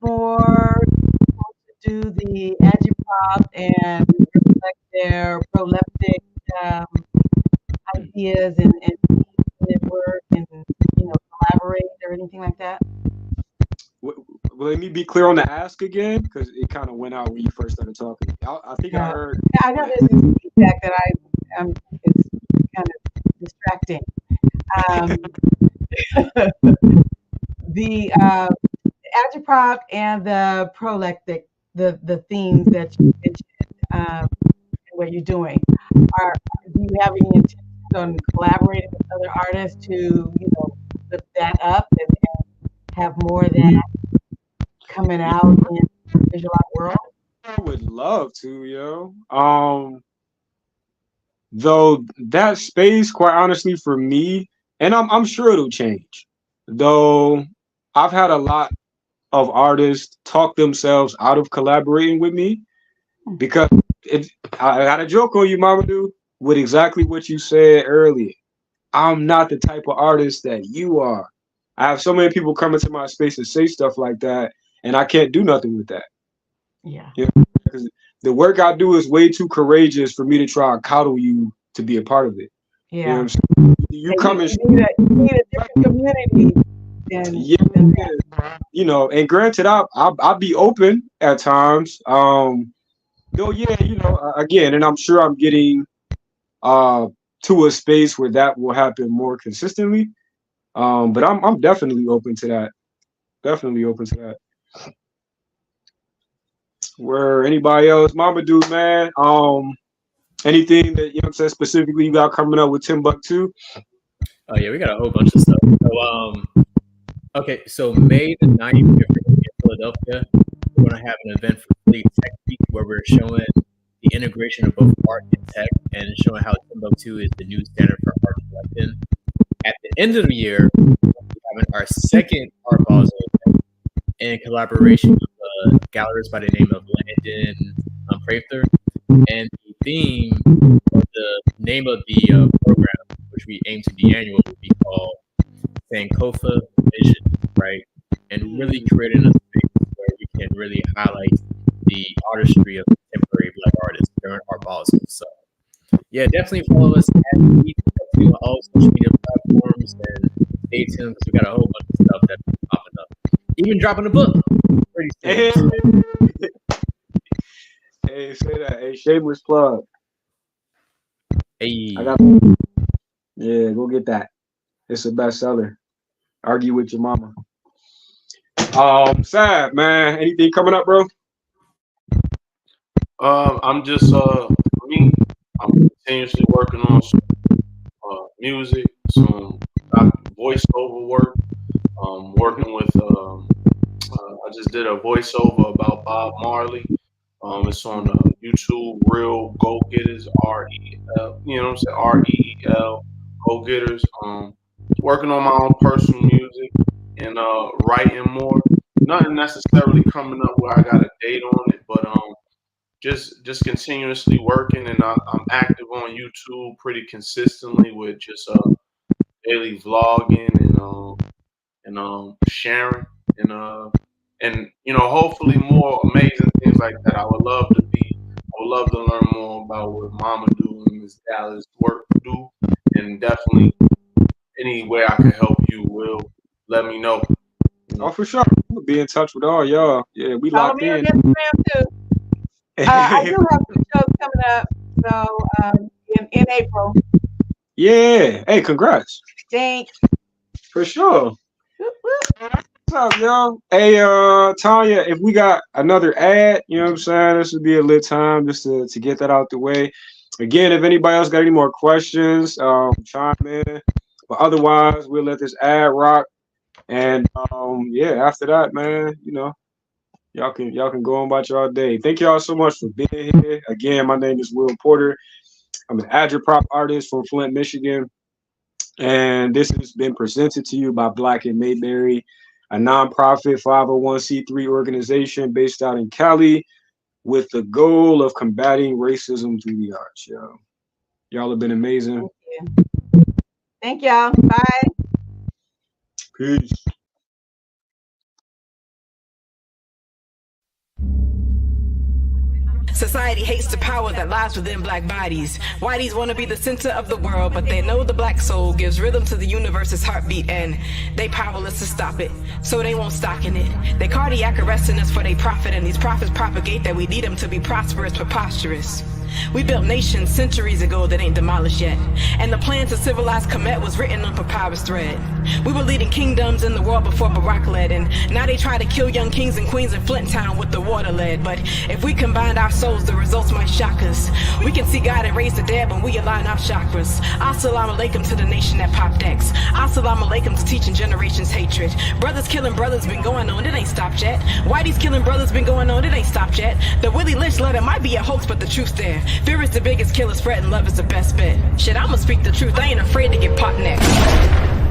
more people to do the agitprop and reflect their proleptic um, ideas and work and collaborate or anything like that? Let me be clear on the ask again because it kind of went out when you first started talking. I think I heard. I know there's this feedback that it's kind of distracting. The agitprop and the proleptic, the themes that you mentioned, what you're doing, do you have any intentions on collaborating with other artists to lift that up and have more of that coming out in the visual art world? I would love to, yo. Though that space, quite honestly, for me, and I'm sure it'll change. Though I've had a lot of artists talk themselves out of collaborating with me because I got a joke on you, Mamadou, with exactly what you said earlier. I'm not the type of artist that you are. I have so many people come into my space and say stuff like that, and I can't do nothing with that. Yeah. Because the work I do is way too courageous for me to try and coddle you to be a part of it. Yeah. You know what I'm saying? You come and you need a different community. Yeah, and granted, I'll be open at times. Though, yeah, again, and I'm sure I'm getting to a space where that will happen more consistently. But I'm definitely open to that. Definitely open to that. Where anybody else, Mama Dude, man. Anything that what I'm saying specifically you got coming up with Timbuktu? Oh yeah, we got a whole bunch of stuff. So Okay, so May the 9th, we're in Philadelphia. We're going to have an event for Philly Tech Week where we're showing the integration of both art and tech and showing how Timbuktu is the new standard for art collecting. At the end of the year, we're having our second Art Basel event in collaboration with a gallerist by the name of Landon Prather. And the theme, the name of the program, which we aim to be annual, will be called Sankofa Vision, right? And really creating a space where we can really highlight the artistry of contemporary Black artists during Art Basel. So, yeah, definitely follow us at all social media platforms and stay tuned because we got a whole bunch of stuff that's popping up. Even dropping a book pretty soon. Hey, say that. Hey, shameless plug. Hey. Yeah, go get that. It's a bestseller. Argue with your mama. Sad man. Anything coming up, bro? I'm just for me, I'm continuously working on some music, some voiceover work. Working with I just did a voiceover about Bob Marley. It's on YouTube, Real Go Getters, REL. You know what I'm saying? REEL Go Getters. Working on my own personal music and writing more. Nothing necessarily coming up where I got a date on it, but just continuously working, and I'm active on YouTube pretty consistently with just daily vlogging and sharing and hopefully more amazing things like that. I would love to learn more about what Mama do and Miss Dallas work do, and definitely any way I can help you, Will, let me know. Oh, for sure. We'll be in touch with all y'all. Yeah, we Follow locked me on in. Instagram too. I do have some shows coming up, so in April. Yeah. Hey, congrats. Thanks. For sure. Whoop, whoop. What's up, yo? Hey, Tanya, if we got another ad, you know what I'm saying? This would be a lit time just to get that out the way. Again, if anybody else got any more questions, chime in. But otherwise, we'll let this ad rock. And yeah, after that, man, y'all can go on about y'all day. Thank y'all so much for being here. Again, my name is Will Porter. I'm an agitprop artist from Flint, Michigan. And this has been presented to you by Black in Mayberry, a nonprofit 501c3 organization based out in Cali with the goal of combating racism through the arts, yo. Y'all have been amazing. Thank y'all. Bye. Peace. Society hates the power that lies within black bodies. Whiteys want to be the center of the world, but they know the black soul gives rhythm to the universe's heartbeat, and they powerless to stop it, so they won't stock in it. They cardiac arresting us for their profit, and these prophets propagate that we need them to be prosperous, preposterous. We built nations centuries ago that ain't demolished yet, and the plan to civilize Kemet was written on papyrus thread. We were leading kingdoms in the world before Barack led, and now they try to kill young kings and queens in Flint Town with the water lead. But if we combined our souls, the results might shock us. We can see God and raise the dead when we align our chakras. Assalamu alaikum to the nation that popped X. Assalamu alaikum to teaching generations hatred. Brothers killing brothers been going on, it ain't stopped yet. Whitey's killing brothers been going on, it ain't stopped yet. The Willie Lynch letter might be a hoax, but the truth's there. Fear is the biggest killer, spreading love is the best bet. Shit, I'ma speak the truth, I ain't afraid to get popped next.